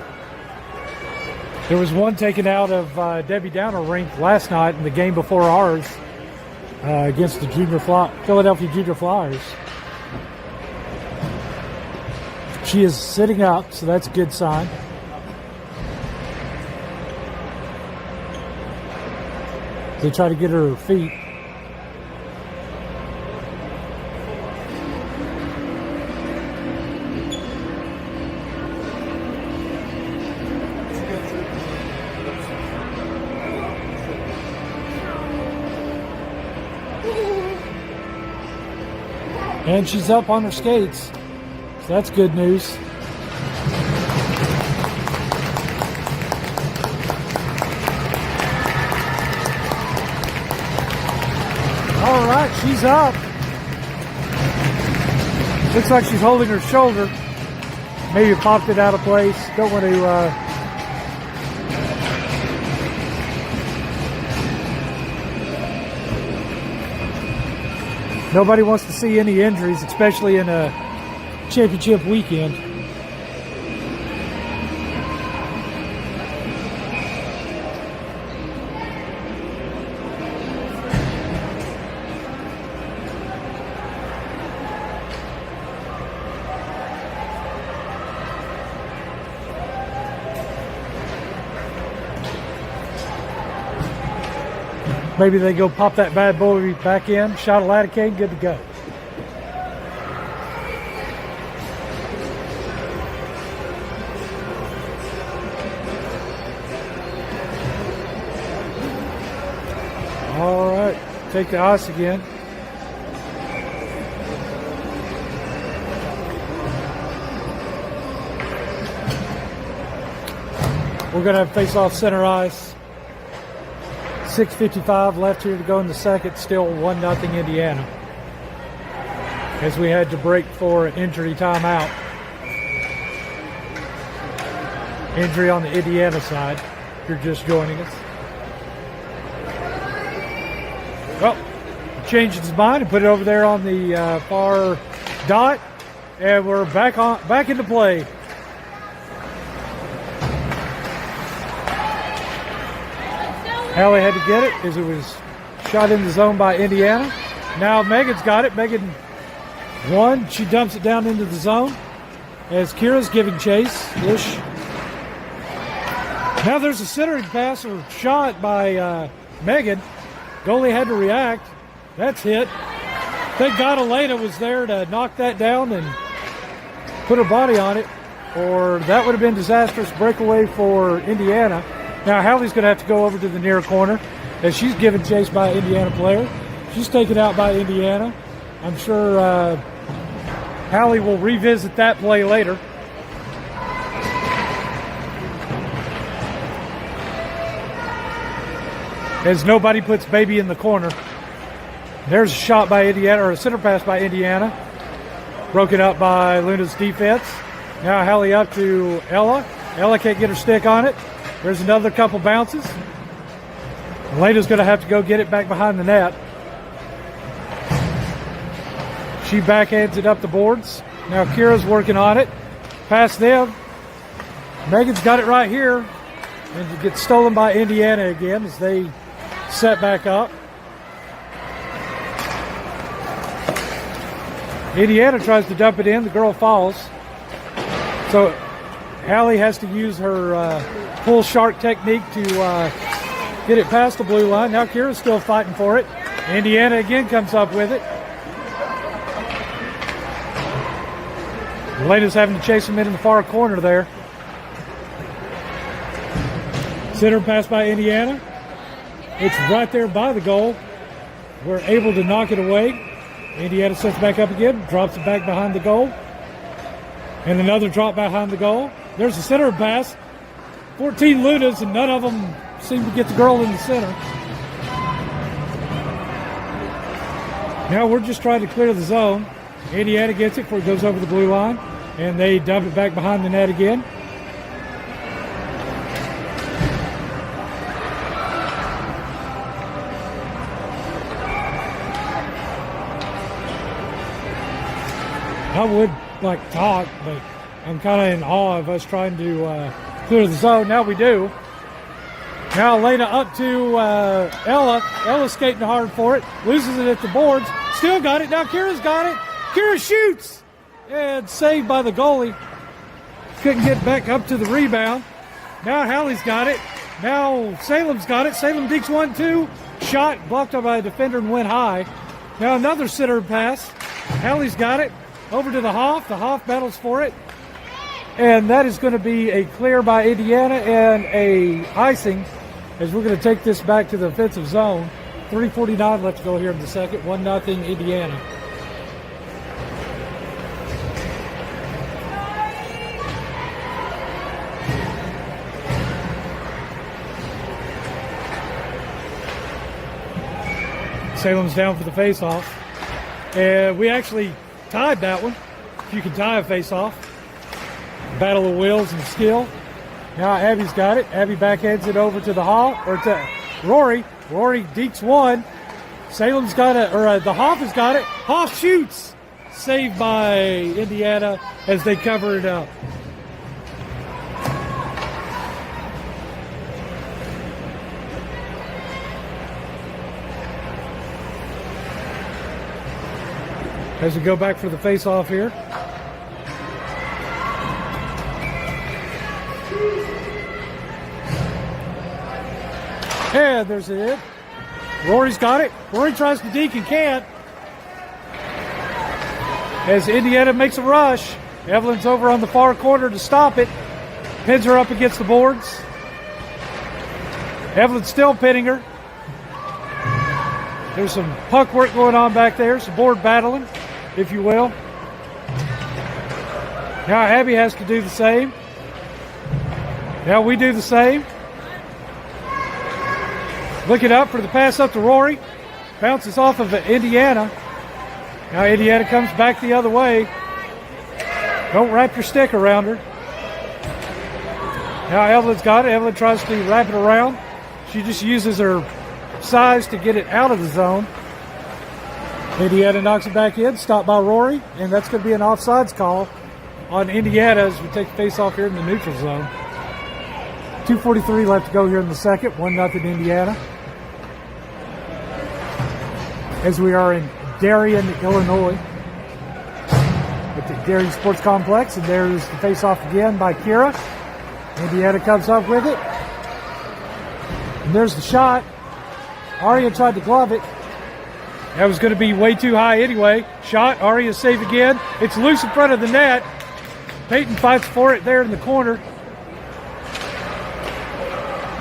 There was one taken out of Debbie Downer rink last night in the game before ours. against the Philadelphia Junior Flyers. She is sitting up, so that's a good sign. They try to get her feet. And she's up on her skates, so that's good news. All right, she's up. Looks like she's holding her shoulder. Maybe popped it out of place. Don't want to... Nobody wants to see any injuries, especially in a championship weekend. Maybe they go pop that bad boy back in, shot a lidocaine, good to go. All right, take the ice again. We're going to have face-off center ice. 6:55 left here to go in the second. Still 1-0 Indiana, as we had to break for an injury timeout. Injury on the Indiana side, if you're just joining us. Well, changed his mind and put it over there on the far dot, and we're back into play. Hallie had to get it as it was shot in the zone by Indiana. Now Megan's got it. Megan won. She dumps it down into the zone as Kira's giving chase-ish. Now there's a centering pass or shot by Megan. Goalie had to react. That's hit. Thank God Elena was there to knock that down and put her body on it, or that would have been disastrous breakaway for Indiana. Now Hallie's going to have to go over to the near corner as she's given chase by an Indiana player. She's taken out by Indiana. I'm sure Hallie will revisit that play later. As nobody puts baby in the corner. There's a shot by Indiana, or a center pass by Indiana. Broken up by Luna's defense. Now Hallie up to Ella. Ella can't get her stick on it. There's another couple bounces. Elena's going to have to go get it back behind the net. She backhands it up the boards. Now Kira's working on it. Past them. Megan's got it right here. And it gets stolen by Indiana again as they set back up. Indiana tries to dump it in. The girl falls. So Hallie has to use her pull shark technique to get it past the blue line. Now Kira's still fighting for it. Indiana again comes up with it. Elena's having to chase him in the far corner there. Center pass by Indiana. It's right there by the goal. We're able to knock it away. Indiana sets back up again, drops it back behind the goal. And another drop behind the goal. There's a center pass. 14 Lunas, and none of them seem to get the girl in the center. Now we're just trying to clear the zone. Indiana gets it before it goes over the blue line, and they dump it back behind the net again. I would like talk, but I'm kind of in awe of us trying to clear the zone. Now we do. Now Lena up to Ella. Ella's skating hard for it. Loses it at the boards. Still got it. Now Kira's got it. Kira shoots. And saved by the goalie. Couldn't get back up to the rebound. Now Hallie's got it. Now Salem's got it. Salem dekes 1-2. Shot blocked up by a defender and went high. Now another center pass. Hallie's got it. Over to the Hoff. The Hoff battles for it. And that is going to be a clear by Indiana and a icing as we're going to take this back to the offensive zone. 3:49 left to go here in the second. 1-0 Indiana. Salem's down for the face-off. And we actually tied that one. You can tie a face-off. Battle of wills and skill. Now Abby's got it. Abby backhands it over to the Hall or to Rory. Rory dekes one. Salem's got it, or the Hoff has got it. Hoff shoots. Saved by Indiana as they cover it up. As we go back for the face-off here. And there's it. Rory's got it. Rory tries to deke and can't. As Indiana makes a rush. Evelyn's over on the far corner to stop it. Pins her up against the boards. Evelyn's still pinning her. There's some puck work going on back there. Some board battling, if you will. Now Abby has to do the same. Now we do the same. Looking up for the pass up to Rory. Bounces off of Indiana. Now Indiana comes back the other way. Don't wrap your stick around her. Now Evelyn's got it. Evelyn tries to wrap it around. She just uses her size to get it out of the zone. Indiana knocks it back in. Stopped by Rory. And that's going to be an offsides call on Indiana as we take the face off here in the neutral zone. 2:43 left to go here in the second. 1-0 Indiana. As we are in Darien, Illinois, at the Darien Sports Complex, and there's the face-off again by Kira. Indiana comes up with it, and there's the shot. Aria tried to glove it. That was going to be way too high anyway. Shot. Aria save again. It's loose in front of the net. Peyton fights for it there in the corner.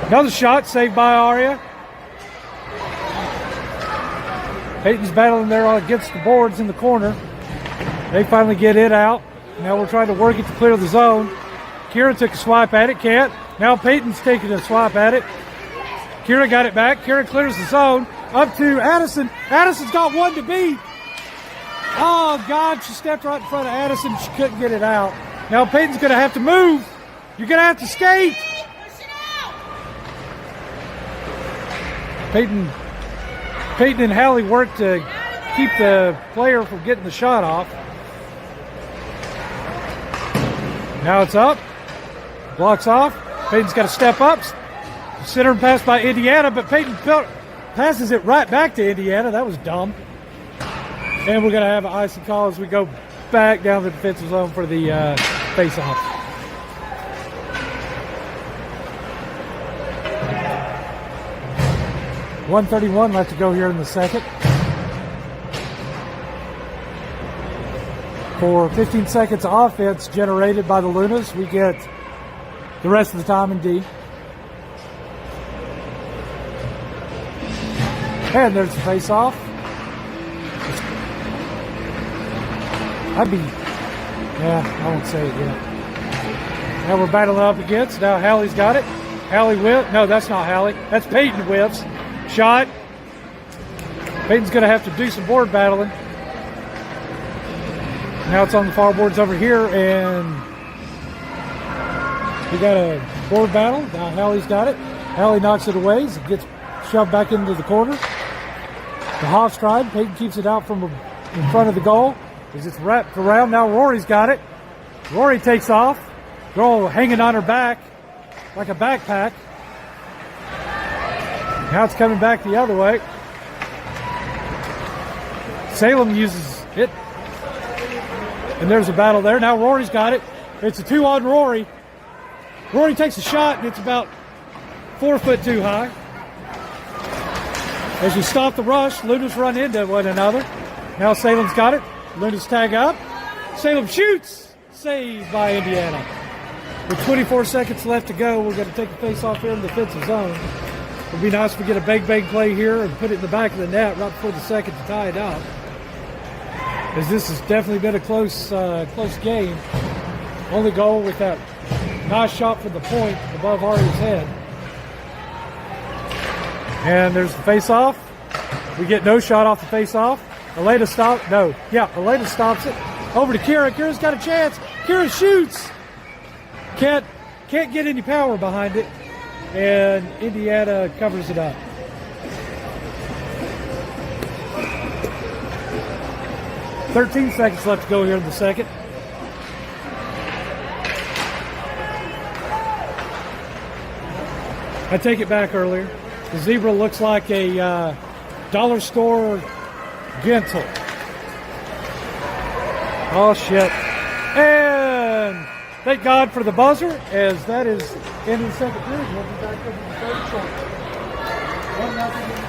Another shot saved by Aria. Peyton's battling there against the boards in the corner. They finally get it out. Now we're trying to work it to clear the zone. Kira took a swipe at it, can't. Now Peyton's taking a swipe at it. Kira got it back. Kira clears the zone. Up to Addison. Addison's got one to beat. Oh, God, she stepped right in front of Addison. She couldn't get it out. Now Peyton's going to have to move. You're going to have to skate. Peyton and Hallie worked to keep the player from getting the shot off. Now it's up. Blocks off. Peyton's got to step up. Center pass by Indiana, but Peyton passes it right back to Indiana. That was dumb. And we're going to have an icing call as we go back down the defensive zone for the face-off. .131 left to go here in the second. For 15 seconds of offense generated by the Lunas, we get the rest of the time in D. And there's the face-off. I won't say it yet. Now we're battling up against. Now Hallie's got it. Hallie whip. No, that's not Hallie. That's Peyton whips. Shot. Peyton's going to have to do some board battling. Now it's on the far boards over here, and we got a board battle. Now Hallie's got it. Hallie knocks it away as it gets shoved back into the corner. The Hoff stride. Peyton keeps it out from in front of the goal. As it's wrapped around. Now Rory's got it. Rory takes off. Girl hanging on her back like a backpack. Now it's coming back the other way. Salem uses it. And there's a battle there. Now Rory's got it. It's a 2 on Rory. Rory takes a shot and it's about 4 foot too high. As you stop the rush, Lunas run into one another. Now Salem's got it. Lunas tag up. Salem shoots. Saved by Indiana. With 24 seconds left to go, we're going to take the face off here in the defensive zone. It would be nice if we get a bang play here and put it in the back of the net right before the second to tie it up. As this has definitely been a close game. Only goal with that nice shot from the point above Aria's head. And there's the face off. We get no shot off the face off. Aleda stops it. Over to Kira. Kira's got a chance. Kira shoots. Can't get any power behind it. And Indiana covers it up. "13 seconds left to go here in the second. I take it back earlier. The zebra looks like a dollar store Gentle. Oh, shit. And thank God for the buzzer, as that is ending the second period. We'll be back over the third short. 1-0.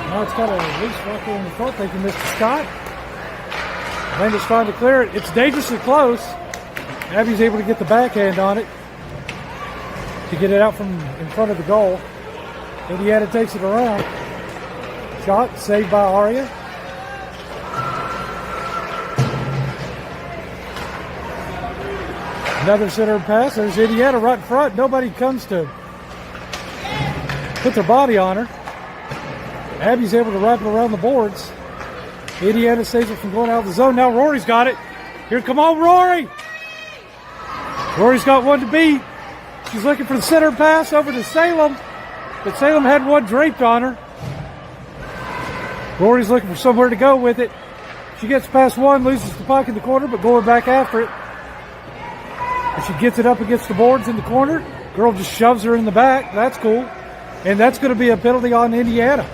Now it's got a loose right there in the front. Thank you, Mr. Scott. Lander's trying to clear it. It's dangerously close. Abby's able to get the backhand on it to get it out from in front of the goal. Indiana takes it around. Shot saved by Aria. Another center pass. There's Indiana right in front. Nobody comes to puts her body on her. Abby's able to wrap it around the boards. Indiana saves it from going out of the zone. Now Rory's got it. Here, come on, Rory. Rory's got one to beat. She's looking for the center pass over to Salem, but Salem had one draped on her. Rory's looking for somewhere to go with it. She gets past one, loses the puck in the corner, but going back after it. And she gets it up against the boards in the corner. Girl just shoves her in the back. That's cool. And that's going to be a penalty on Indiana.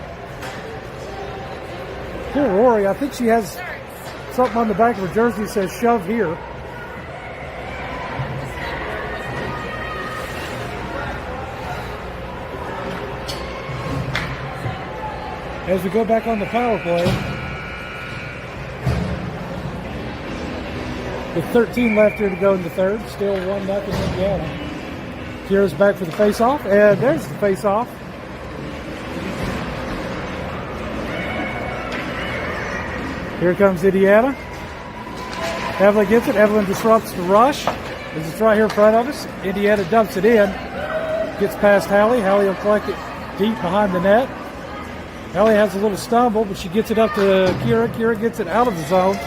Poor Rory, I think she has something on the back of her jersey that says shove here. As we go back on the power play, with 13 left here to go in the third, still 1-0 Indiana. Kira's back for the face-off, and there's the face-off. Here comes Indiana. Evelyn gets it. Evelyn disrupts the rush. As it's right here in front of us. Indiana dumps it in. Gets past Hallie. Hallie will collect it deep behind the net. Hallie has a little stumble, but she gets it up to Kira. Kira gets it out of the zone.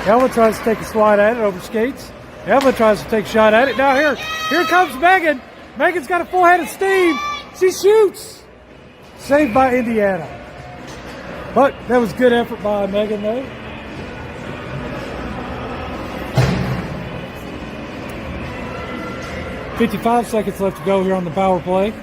Evelyn tries to take a slide at it over skates. Evelyn tries to take a shot at it. Now here comes Megan. Megan's got a full head of steam. She shoots. Saved by Indiana. But that was good effort by Megan, though. "55 seconds left to go here on the power play.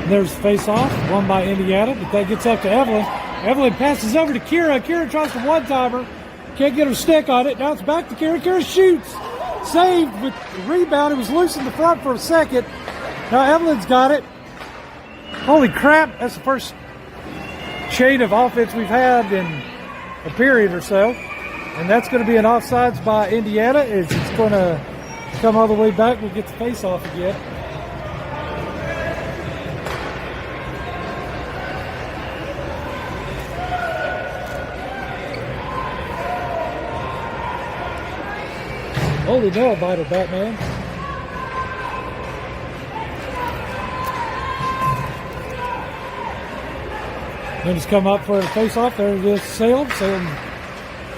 There's the face-off, won by Indiana, but that gets up to Evelyn. Evelyn passes over to Kira. Kira tries to one-timer. Can't get her stick on it. Now it's back to Kira. Kira shoots. Saved with the rebound. It was loose in the front for a second. Now Evelyn's got it. Holy crap. That's the first chain of offense we've had in a period or so. And that's going to be an offsides by Indiana. It's going to come all the way back. We'll get the face-off again. Holy nail biter, Batman. Then he's come up for a face-off. There it is, Salem. Salem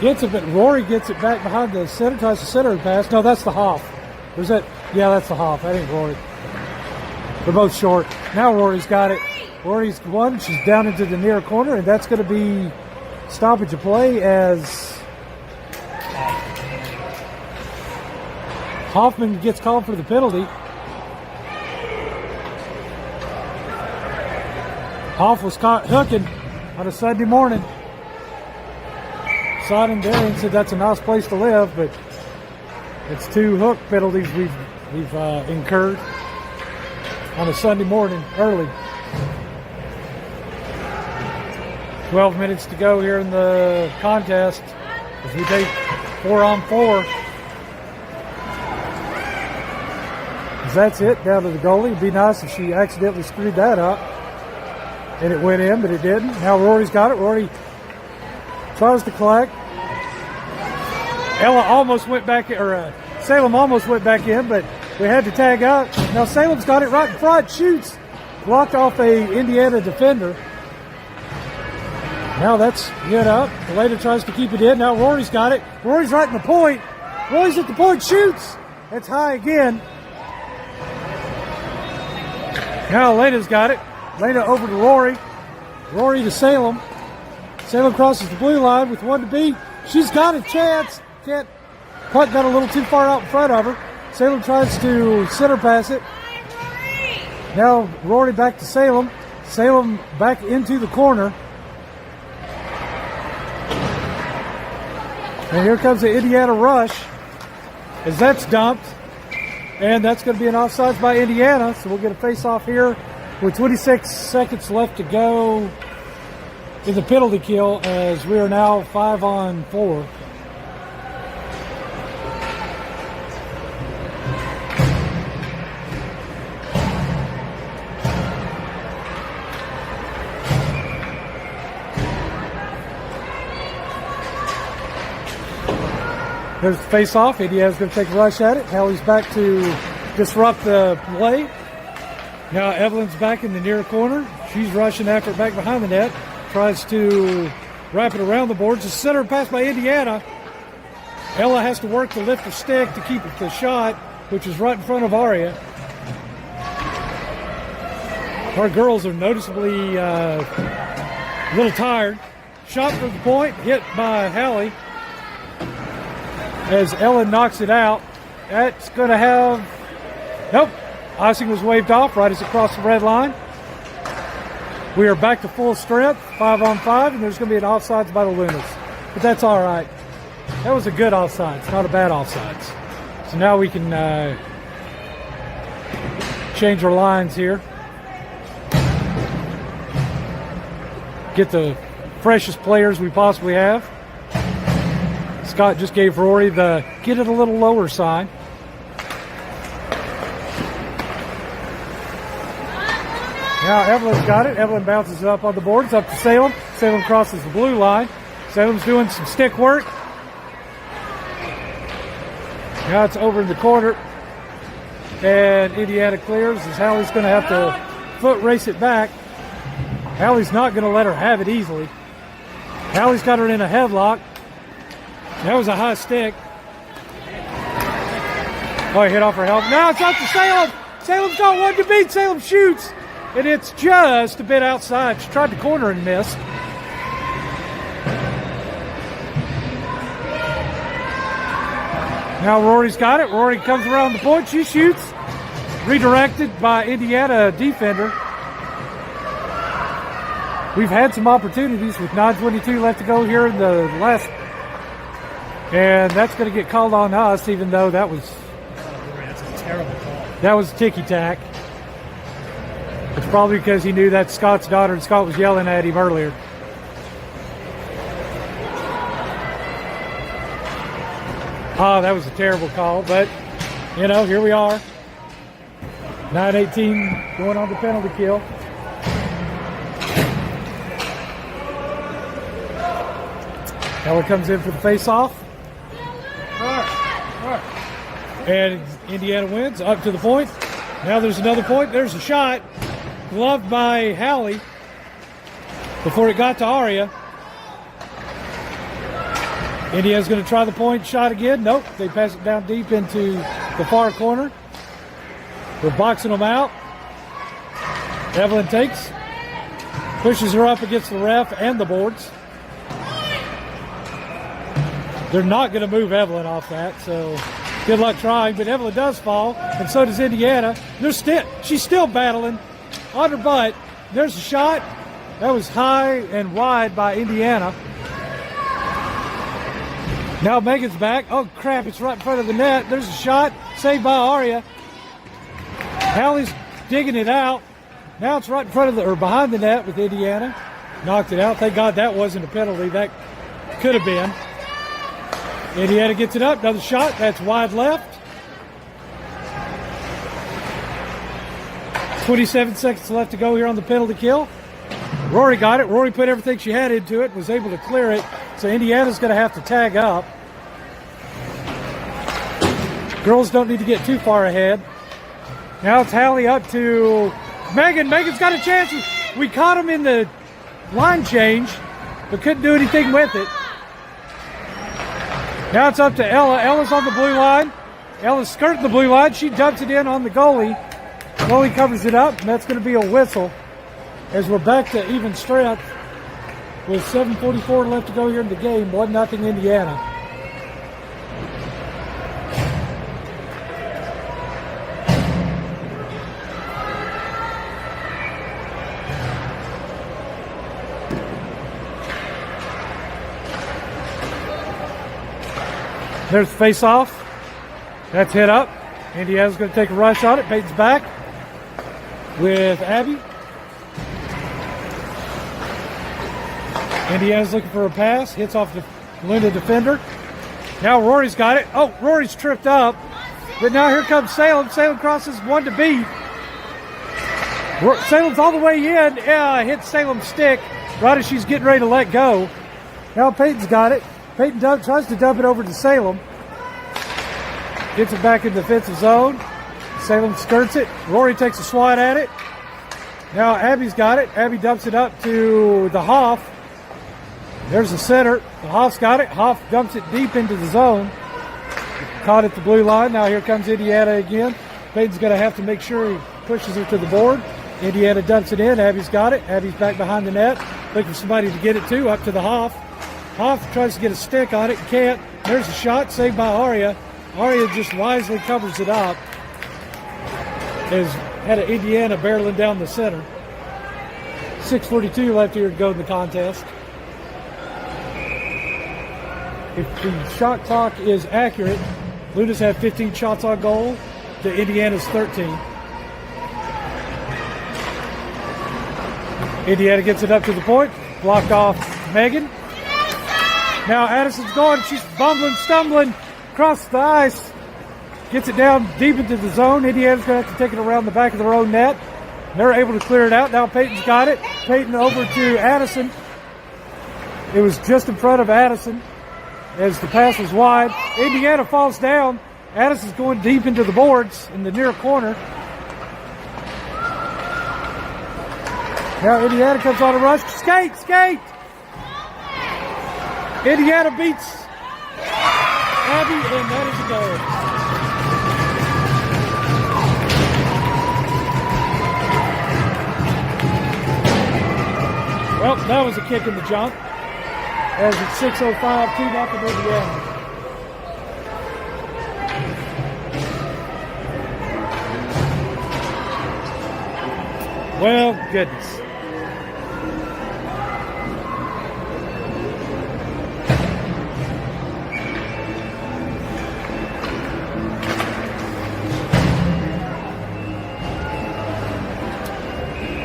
gets it, but Rory gets it back behind the center, tries to center the pass. No, that's the Hoff. Where's that? Yeah, that's the Hoff. That ain't Rory. They're both short. Now Rory's got it. Rory's won. She's down into the near corner, and that's going to be stoppage of play as Hoffman gets called for the penalty. Hoff was caught hooking on a Sunday morning. Saw him there and said that's a nice place to live, but it's 2 hook penalties we've incurred on a Sunday morning early. 12 minutes to go here in the contest as we take 4-on-4. That's it, down to the goalie. It'd be nice if she accidentally screwed that up and it went in, but it didn't. Now Rory's got it. Rory tries to collect. Ella almost went back, or Salem almost went back in, but we had to tag out. Now Salem's got it right in front, shoots, blocked off a Indiana defender. Now that's get up. Elena tries to keep it in. Now Rory's got it. Rory's right in the point. Rory's at the point, shoots. It's high again. Now Elena's got it. Elena over to Rory. Rory to Salem. Salem crosses the blue line with one to beat. She's got a chance. Can't. Puck got a little too far out in front of her. Salem tries to center pass it. Now Rory back to Salem. Salem back into the corner. And here comes the Indiana rush as that's dumped. And that's going to be an offsides by Indiana. So we'll get a face-off here with 26 seconds left to go in the penalty kill as we are now 5-on-4. There's the face-off. Indiana's going to take a rush at it. Hallie's back to disrupt the play. Now Evelyn's back in the near corner. She's rushing after it back behind the net. Tries to wrap it around the boards. A center pass by Indiana. Ella has to work to lift the stick to keep it the shot, which is right in front of Aria. Our girls are noticeably a little tired. Shot for the point, hit by Hallie. As Ella knocks it out, that's going to have, nope, icing was waved off right as it crossed the red line. We are back to full strength, 5-on-5, and there's going to be an offsides by the Lunas. But that's all right. That was a good offsides, not a bad offsides. So now we can change our lines here. Get the freshest players we possibly have. Scott just gave Rory the get it a little lower sign. Now Evelyn's got it. Evelyn bounces it up on the boards, up to Salem. Salem crosses the blue line. Salem's doing some stick work. Now it's over in the corner. And Indiana clears as Hallie's going to have to foot race it back. Hallie's not going to let her have it easily. Hallie's got her in a headlock. That was a high stick. Oh, he hit off her help. Now it's up to Salem. Salem's got one to beat. Salem shoots. And it's just a bit outside. She tried to corner and missed. Now Rory's got it. Rory comes around the point. She shoots. Redirected by Indiana defender. We've had some opportunities with 9:22 left to go here in the last. And that's going to get called on us, even though that was... That's a terrible call. That was ticky-tack. It's probably because he knew that's Scott's daughter and Scott was yelling at him earlier. Oh, that was a terrible call, but, you know, here we are. 9:18 going on the penalty kill. Ella comes in for the face-off. And Indiana wins up to the point. Now there's another point. There's a shot. Gloved by Hallie before it got to Aria. Indiana's going to try the point shot again. Nope. They pass it down deep into the far corner. We're boxing them out. Evelyn takes. Pushes her up against the ref and the boards. They're not going to move Evelyn off that, so good luck trying. But Evelyn does fall, and so does Indiana. She's still battling on her butt. There's a shot. That was high and wide by Indiana. Now Megan's back. Oh, crap, it's right in front of the net. There's a shot. Saved by Aria. Hallie's digging it out. Now it's right in front of or behind the net with Indiana. Knocked it out. Thank God that wasn't a penalty. That could have been. Indiana gets it up. Another shot. That's wide left. 27 seconds left to go here on the penalty kill. Rory got it. Rory put everything she had into it, was able to clear it. So Indiana's going to have to tag up. Girls don't need to get too far ahead. Now it's Hallie up to Megan. Megan's got a chance. We caught him in the line change, but couldn't do anything with it. Now it's up to Ella. Ella's on the blue line. Ella's skirting the blue line. She dumps it in on the goalie. Goalie covers it up, and that's going to be a whistle as we're back to even strength with 7:44 left to go here in the game. 1-0 Indiana. There's the face-off. That's hit up. Indiana's going to take a rush on it. Peyton's back with Abby. Indiana's looking for a pass. Hits off the Luna defender. Now Rory's got it. Oh, Rory's tripped up. But now here comes Salem. Salem crosses one to beat. Salem's all the way in. Hits Salem's stick right as she's getting ready to let go. Now Peyton's got it. Peyton tries to dump it over to Salem. Gets it back in the defensive zone. Salem skirts it. Rory takes a swat at it. Now Abby's got it. Abby dumps it up to the Hoff. There's the center. The Hoff's got it. Hoff dumps it deep into the zone. Caught at the blue line. Now here comes Indiana again. Peyton's going to have to make sure he pushes her to the board. Indiana dumps it in. Abby's got it. Abby's back behind the net. Looking for somebody to get it to. Up to the Hoff. Hoff tries to get a stick on it. Can't. There's a shot saved by Aria. Aria just wisely covers it up. There's had an Indiana barreling down the center. 6:42 left here to go in the contest. If the shot clock is accurate, Lunas have 15 shots on goal to Indiana's 13. Indiana gets it up to the point. Blocked off Megan. Now Addison's going. She's bumbling, stumbling across the ice. Gets it down deep into the zone. Indiana's going to have to take it around the back of their own net. They're able to clear it out. Now Peyton's got it. Peyton over to Addison. It was just in front of Addison as the pass was wide. Indiana falls down. Addison's going deep into the boards in the near corner. Now Indiana comes on a rush. Skate, skate! Indiana beats Abby, and that is a goal. Well, that was a kick in the junk. As it's 6:05, 2-0 Indiana. Well, goodness.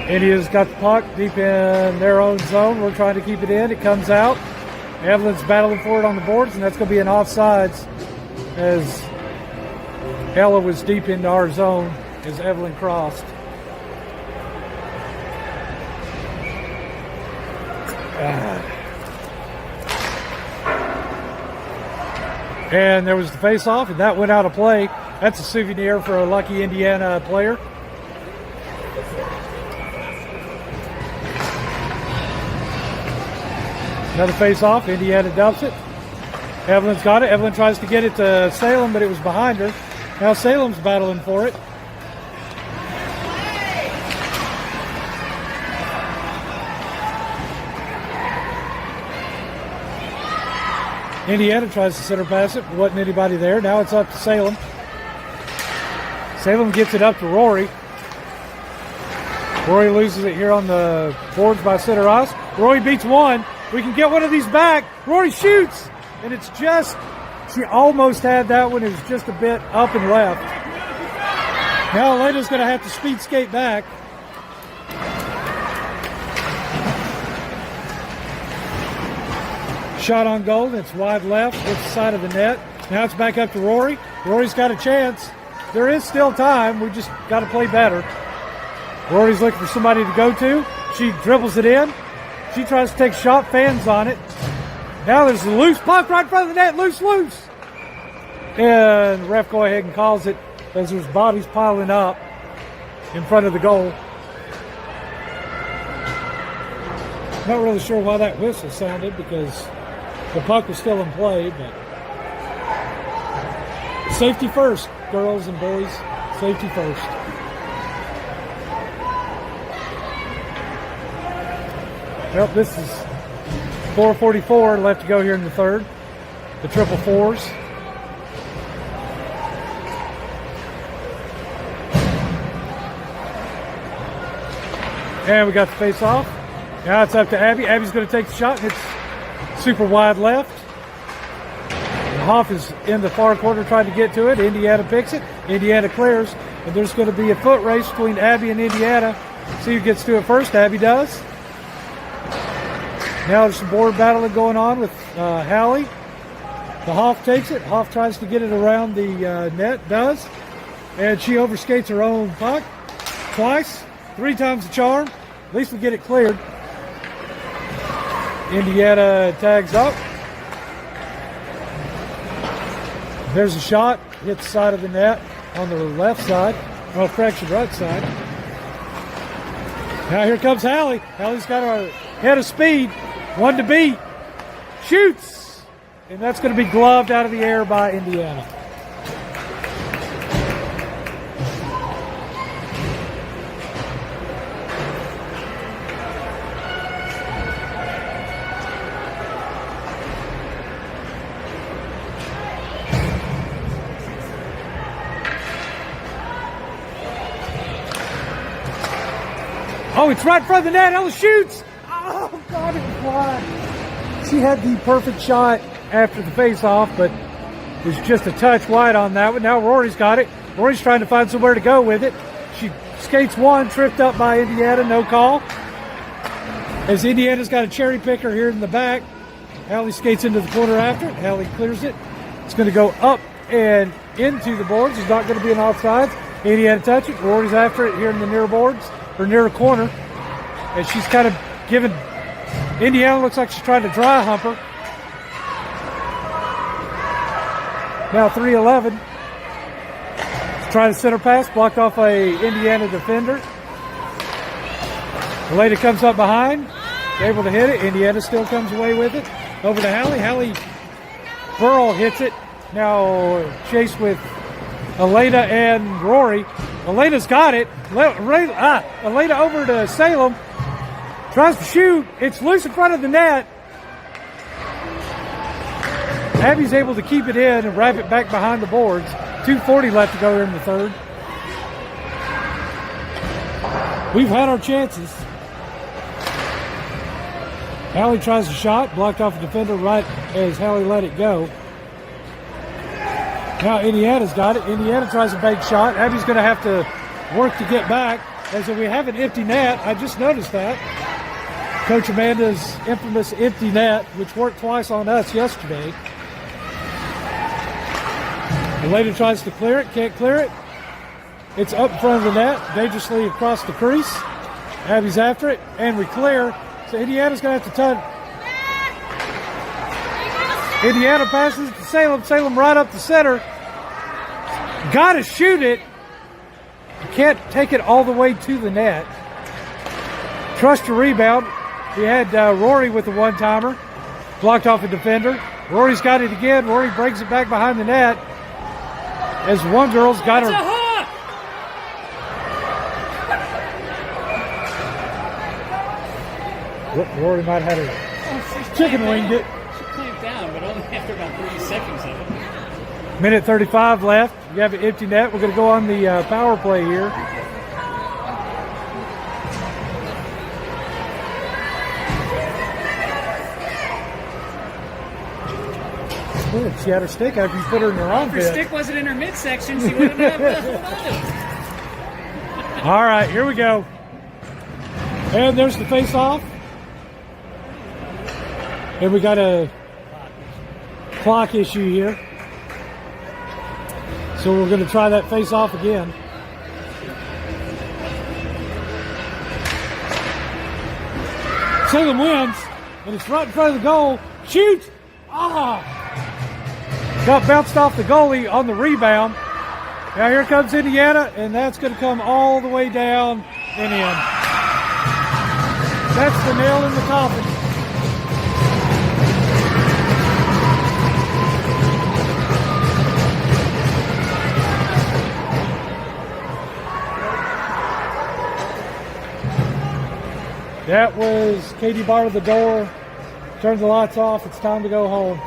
Indiana's got the puck deep in their own zone. We're trying to keep it in. It comes out. Evelyn's battling for it on the boards, and that's going to be an offsides as Ella was deep into our zone as Evelyn crossed. And there was the face-off, and that went out of play. That's a souvenir for a lucky Indiana player. Another face-off. Indiana dumps it. Evelyn's got it. Evelyn tries to get it to Salem, but it was behind her. Now Salem's battling for it. Indiana tries to center pass it. There wasn't anybody there. Now it's up to Salem. Salem gets it up to Rory. Rory loses it here on the boards by center ice. Rory beats one. We can get one of these back. Rory shoots. And it's just, she almost had that one. It was just a bit up and left. Now Elena's going to have to speed skate back. Shot on goal. It's wide left. It's the side of the net. Now it's back up to Rory. Rory's got a chance. There is still time. We just got to play better. Rory's looking for somebody to go to. She dribbles it in. She tries to take shot, fans on it. Now there's a loose puck right in front of the net. Loose. And the ref go ahead and calls it as there's bodies piling up in front of the goal. Not really sure why that whistle sounded because the puck was still in play, but safety first, girls and boys. Safety first. Well, this is 4:44 left to go here in the third. The triple fours. And we got the face off. Now it's up to Abby. Abby's going to take the shot, and it's super wide left. Hoff is in the far corner trying to get to it. Indiana picks it. Indiana clears. And there's going to be a foot race between Abby and Indiana. See who gets to it first. Abby does. Now there's some board battling going on with Hallie. The Hoff takes it. Hoff tries to get it around the net. Does. And she overskates her own puck. Twice. 3 times the charm. At least we get it cleared. Indiana tags up. There's a shot. hit the side of the net on the left side. Oh, correction, right side. Now here comes Hallie. Hallie's got a head of speed. One to beat. Shoots! And that's going to be gloved out of the air by Indiana. Oh, it's right in front of the net. Ella shoots. Oh, God, it was wide. She had the perfect shot after the face-off, but it was just a touch wide on that one. Now Rory's got it. Rory's trying to find somewhere to go with it. She skates one, tripped up by Indiana, no call. As Indiana's got a cherry picker here in the back, Hallie skates into the corner after it. Hallie clears it. It's going to go up and into the boards. It's not going to be an offsides. Indiana touch it. Rory's after it here in the near boards, or near a corner. And she's kind of giving Indiana, looks like she's trying to dry hump her. Now 3-11. Trying to center pass, blocked off a Indiana defender. Leda comes up behind, able to hit it. Indiana still comes away with it. Over to Hallie. Hallie Burl hits it. Now chased with Aleda and Rory. Aleda's got it. Aleda over to Salem. Tries to shoot. It's loose in front of the net. Abby's able to keep it in and wrap it back behind the boards. 2:40 left to go here in the third. We've had our chances. Hallie tries a shot, blocked off a defender right as Hallie let it go. Now Indiana's got it. Indiana tries a big shot. Abby's going to have to work to get back. As we have an empty net, I just noticed that. Coach Amanda's infamous empty net, which worked twice on us yesterday. Aleda tries to clear it, can't clear it. It's up in front of the net, dangerously across the crease. Abby's after it, and we clear. So Indiana's going to have to touch. Indiana passes to Salem. Salem right up the center. Got to shoot it. You can't take it all the way to the net. Trust your rebound. We had Rory with the one-timer. Blocked off a defender. Rory's got it again. Rory breaks it back behind the net. As one girl's got her. Rory might have had a chicken winged it. She clamped down, but only after about 30 seconds of it. Minute 35 left. You have an empty net. We're going to go on the power play here. Good. She had her stick after you put her in her armpit. If her stick wasn't in her midsection, she wouldn't have All right, here we go. And there's the face-off. And we got a clock issue here. So we're going to try that face-off again. Salem wins, and it's right in front of the goal. Shoot! Got bounced off the goalie on the rebound. Now here comes Indiana, and that's going to come all the way down and in. That's the nail in the coffin. That was Katie barred the door, turned the lights off. It's time to go home.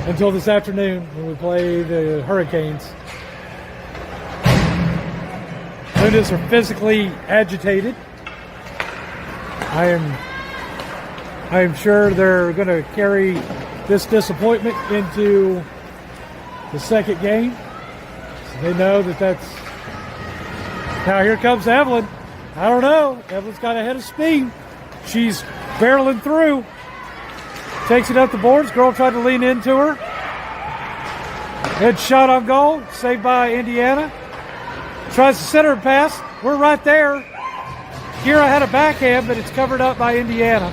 Until this afternoon when we play the Hurricanes. Lunas are physically agitated. I am sure they're going to carry this disappointment into the second game. So they know that's. Now here comes Evelyn. I don't know. Evelyn's got a head of speed. She's barreling through. Takes it up the boards. Girl tried to lean into her. Head shot on goal. Saved by Indiana. Tries to center pass. We're right there. Kira had a backhand, but it's covered up by Indiana.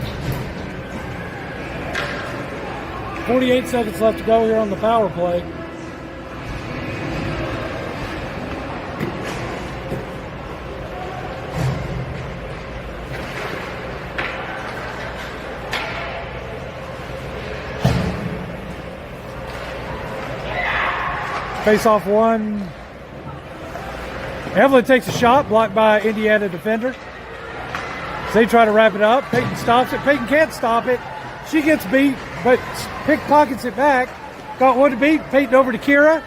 48 seconds left to go here on the power play. Face-off one. Evelyn takes a shot, blocked by Indiana defender. So they try to wrap it up. Peyton stops it. Peyton can't stop it. She gets beat, but pickpockets it back. Got one to beat. Peyton over to Kira.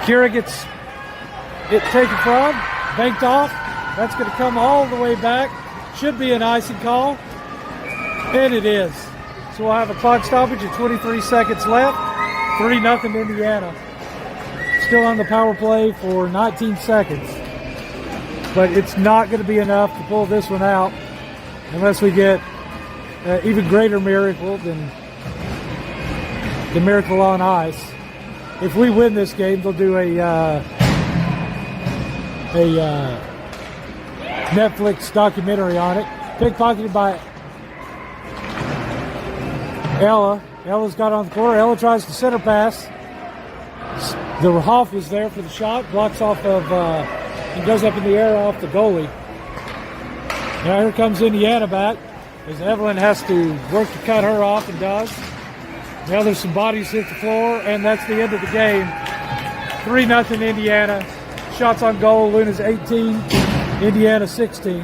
Kira gets it taken from, banked off. That's going to come all the way back. Should be an icing call. And it is. So we'll have a clock stoppage at 23 seconds left. 3-0 Indiana. Still on the power play for 19 seconds. But it's not going to be enough to pull this one out unless we get an even greater miracle than the miracle on ice. If we win this game, they'll do a Netflix documentary on it. Pickpocketed by Ella. Ella's got on the corner. Ella tries to center pass. The Hoff is there for the shot. Blocks off of, and goes up in the air off the goalie. Now here comes Indiana back as Evelyn has to work to cut her off and does. Now there's some bodies hit the floor, and that's the end of the game. 3-0 Indiana. Shots on goal, Lunas 18, Indiana 16.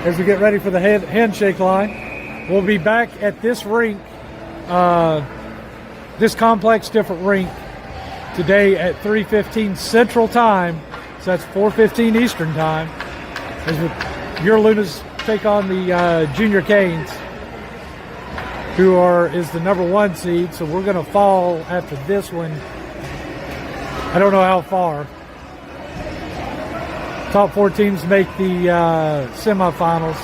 As we get ready for the handshake line, we'll be back at this rink, this complex different rink, today at 3:15 Central Time. So that's 4:15 Eastern Time. As your Lunas take on the Junior Canes, who is the #1 seed. So we're going to fall after this one. I don't know how far. Top 4 teams make the semifinals.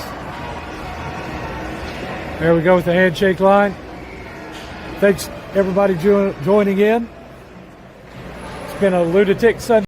There we go with the handshake line. Thanks everybody joining in. It's been a lunatic Sunday.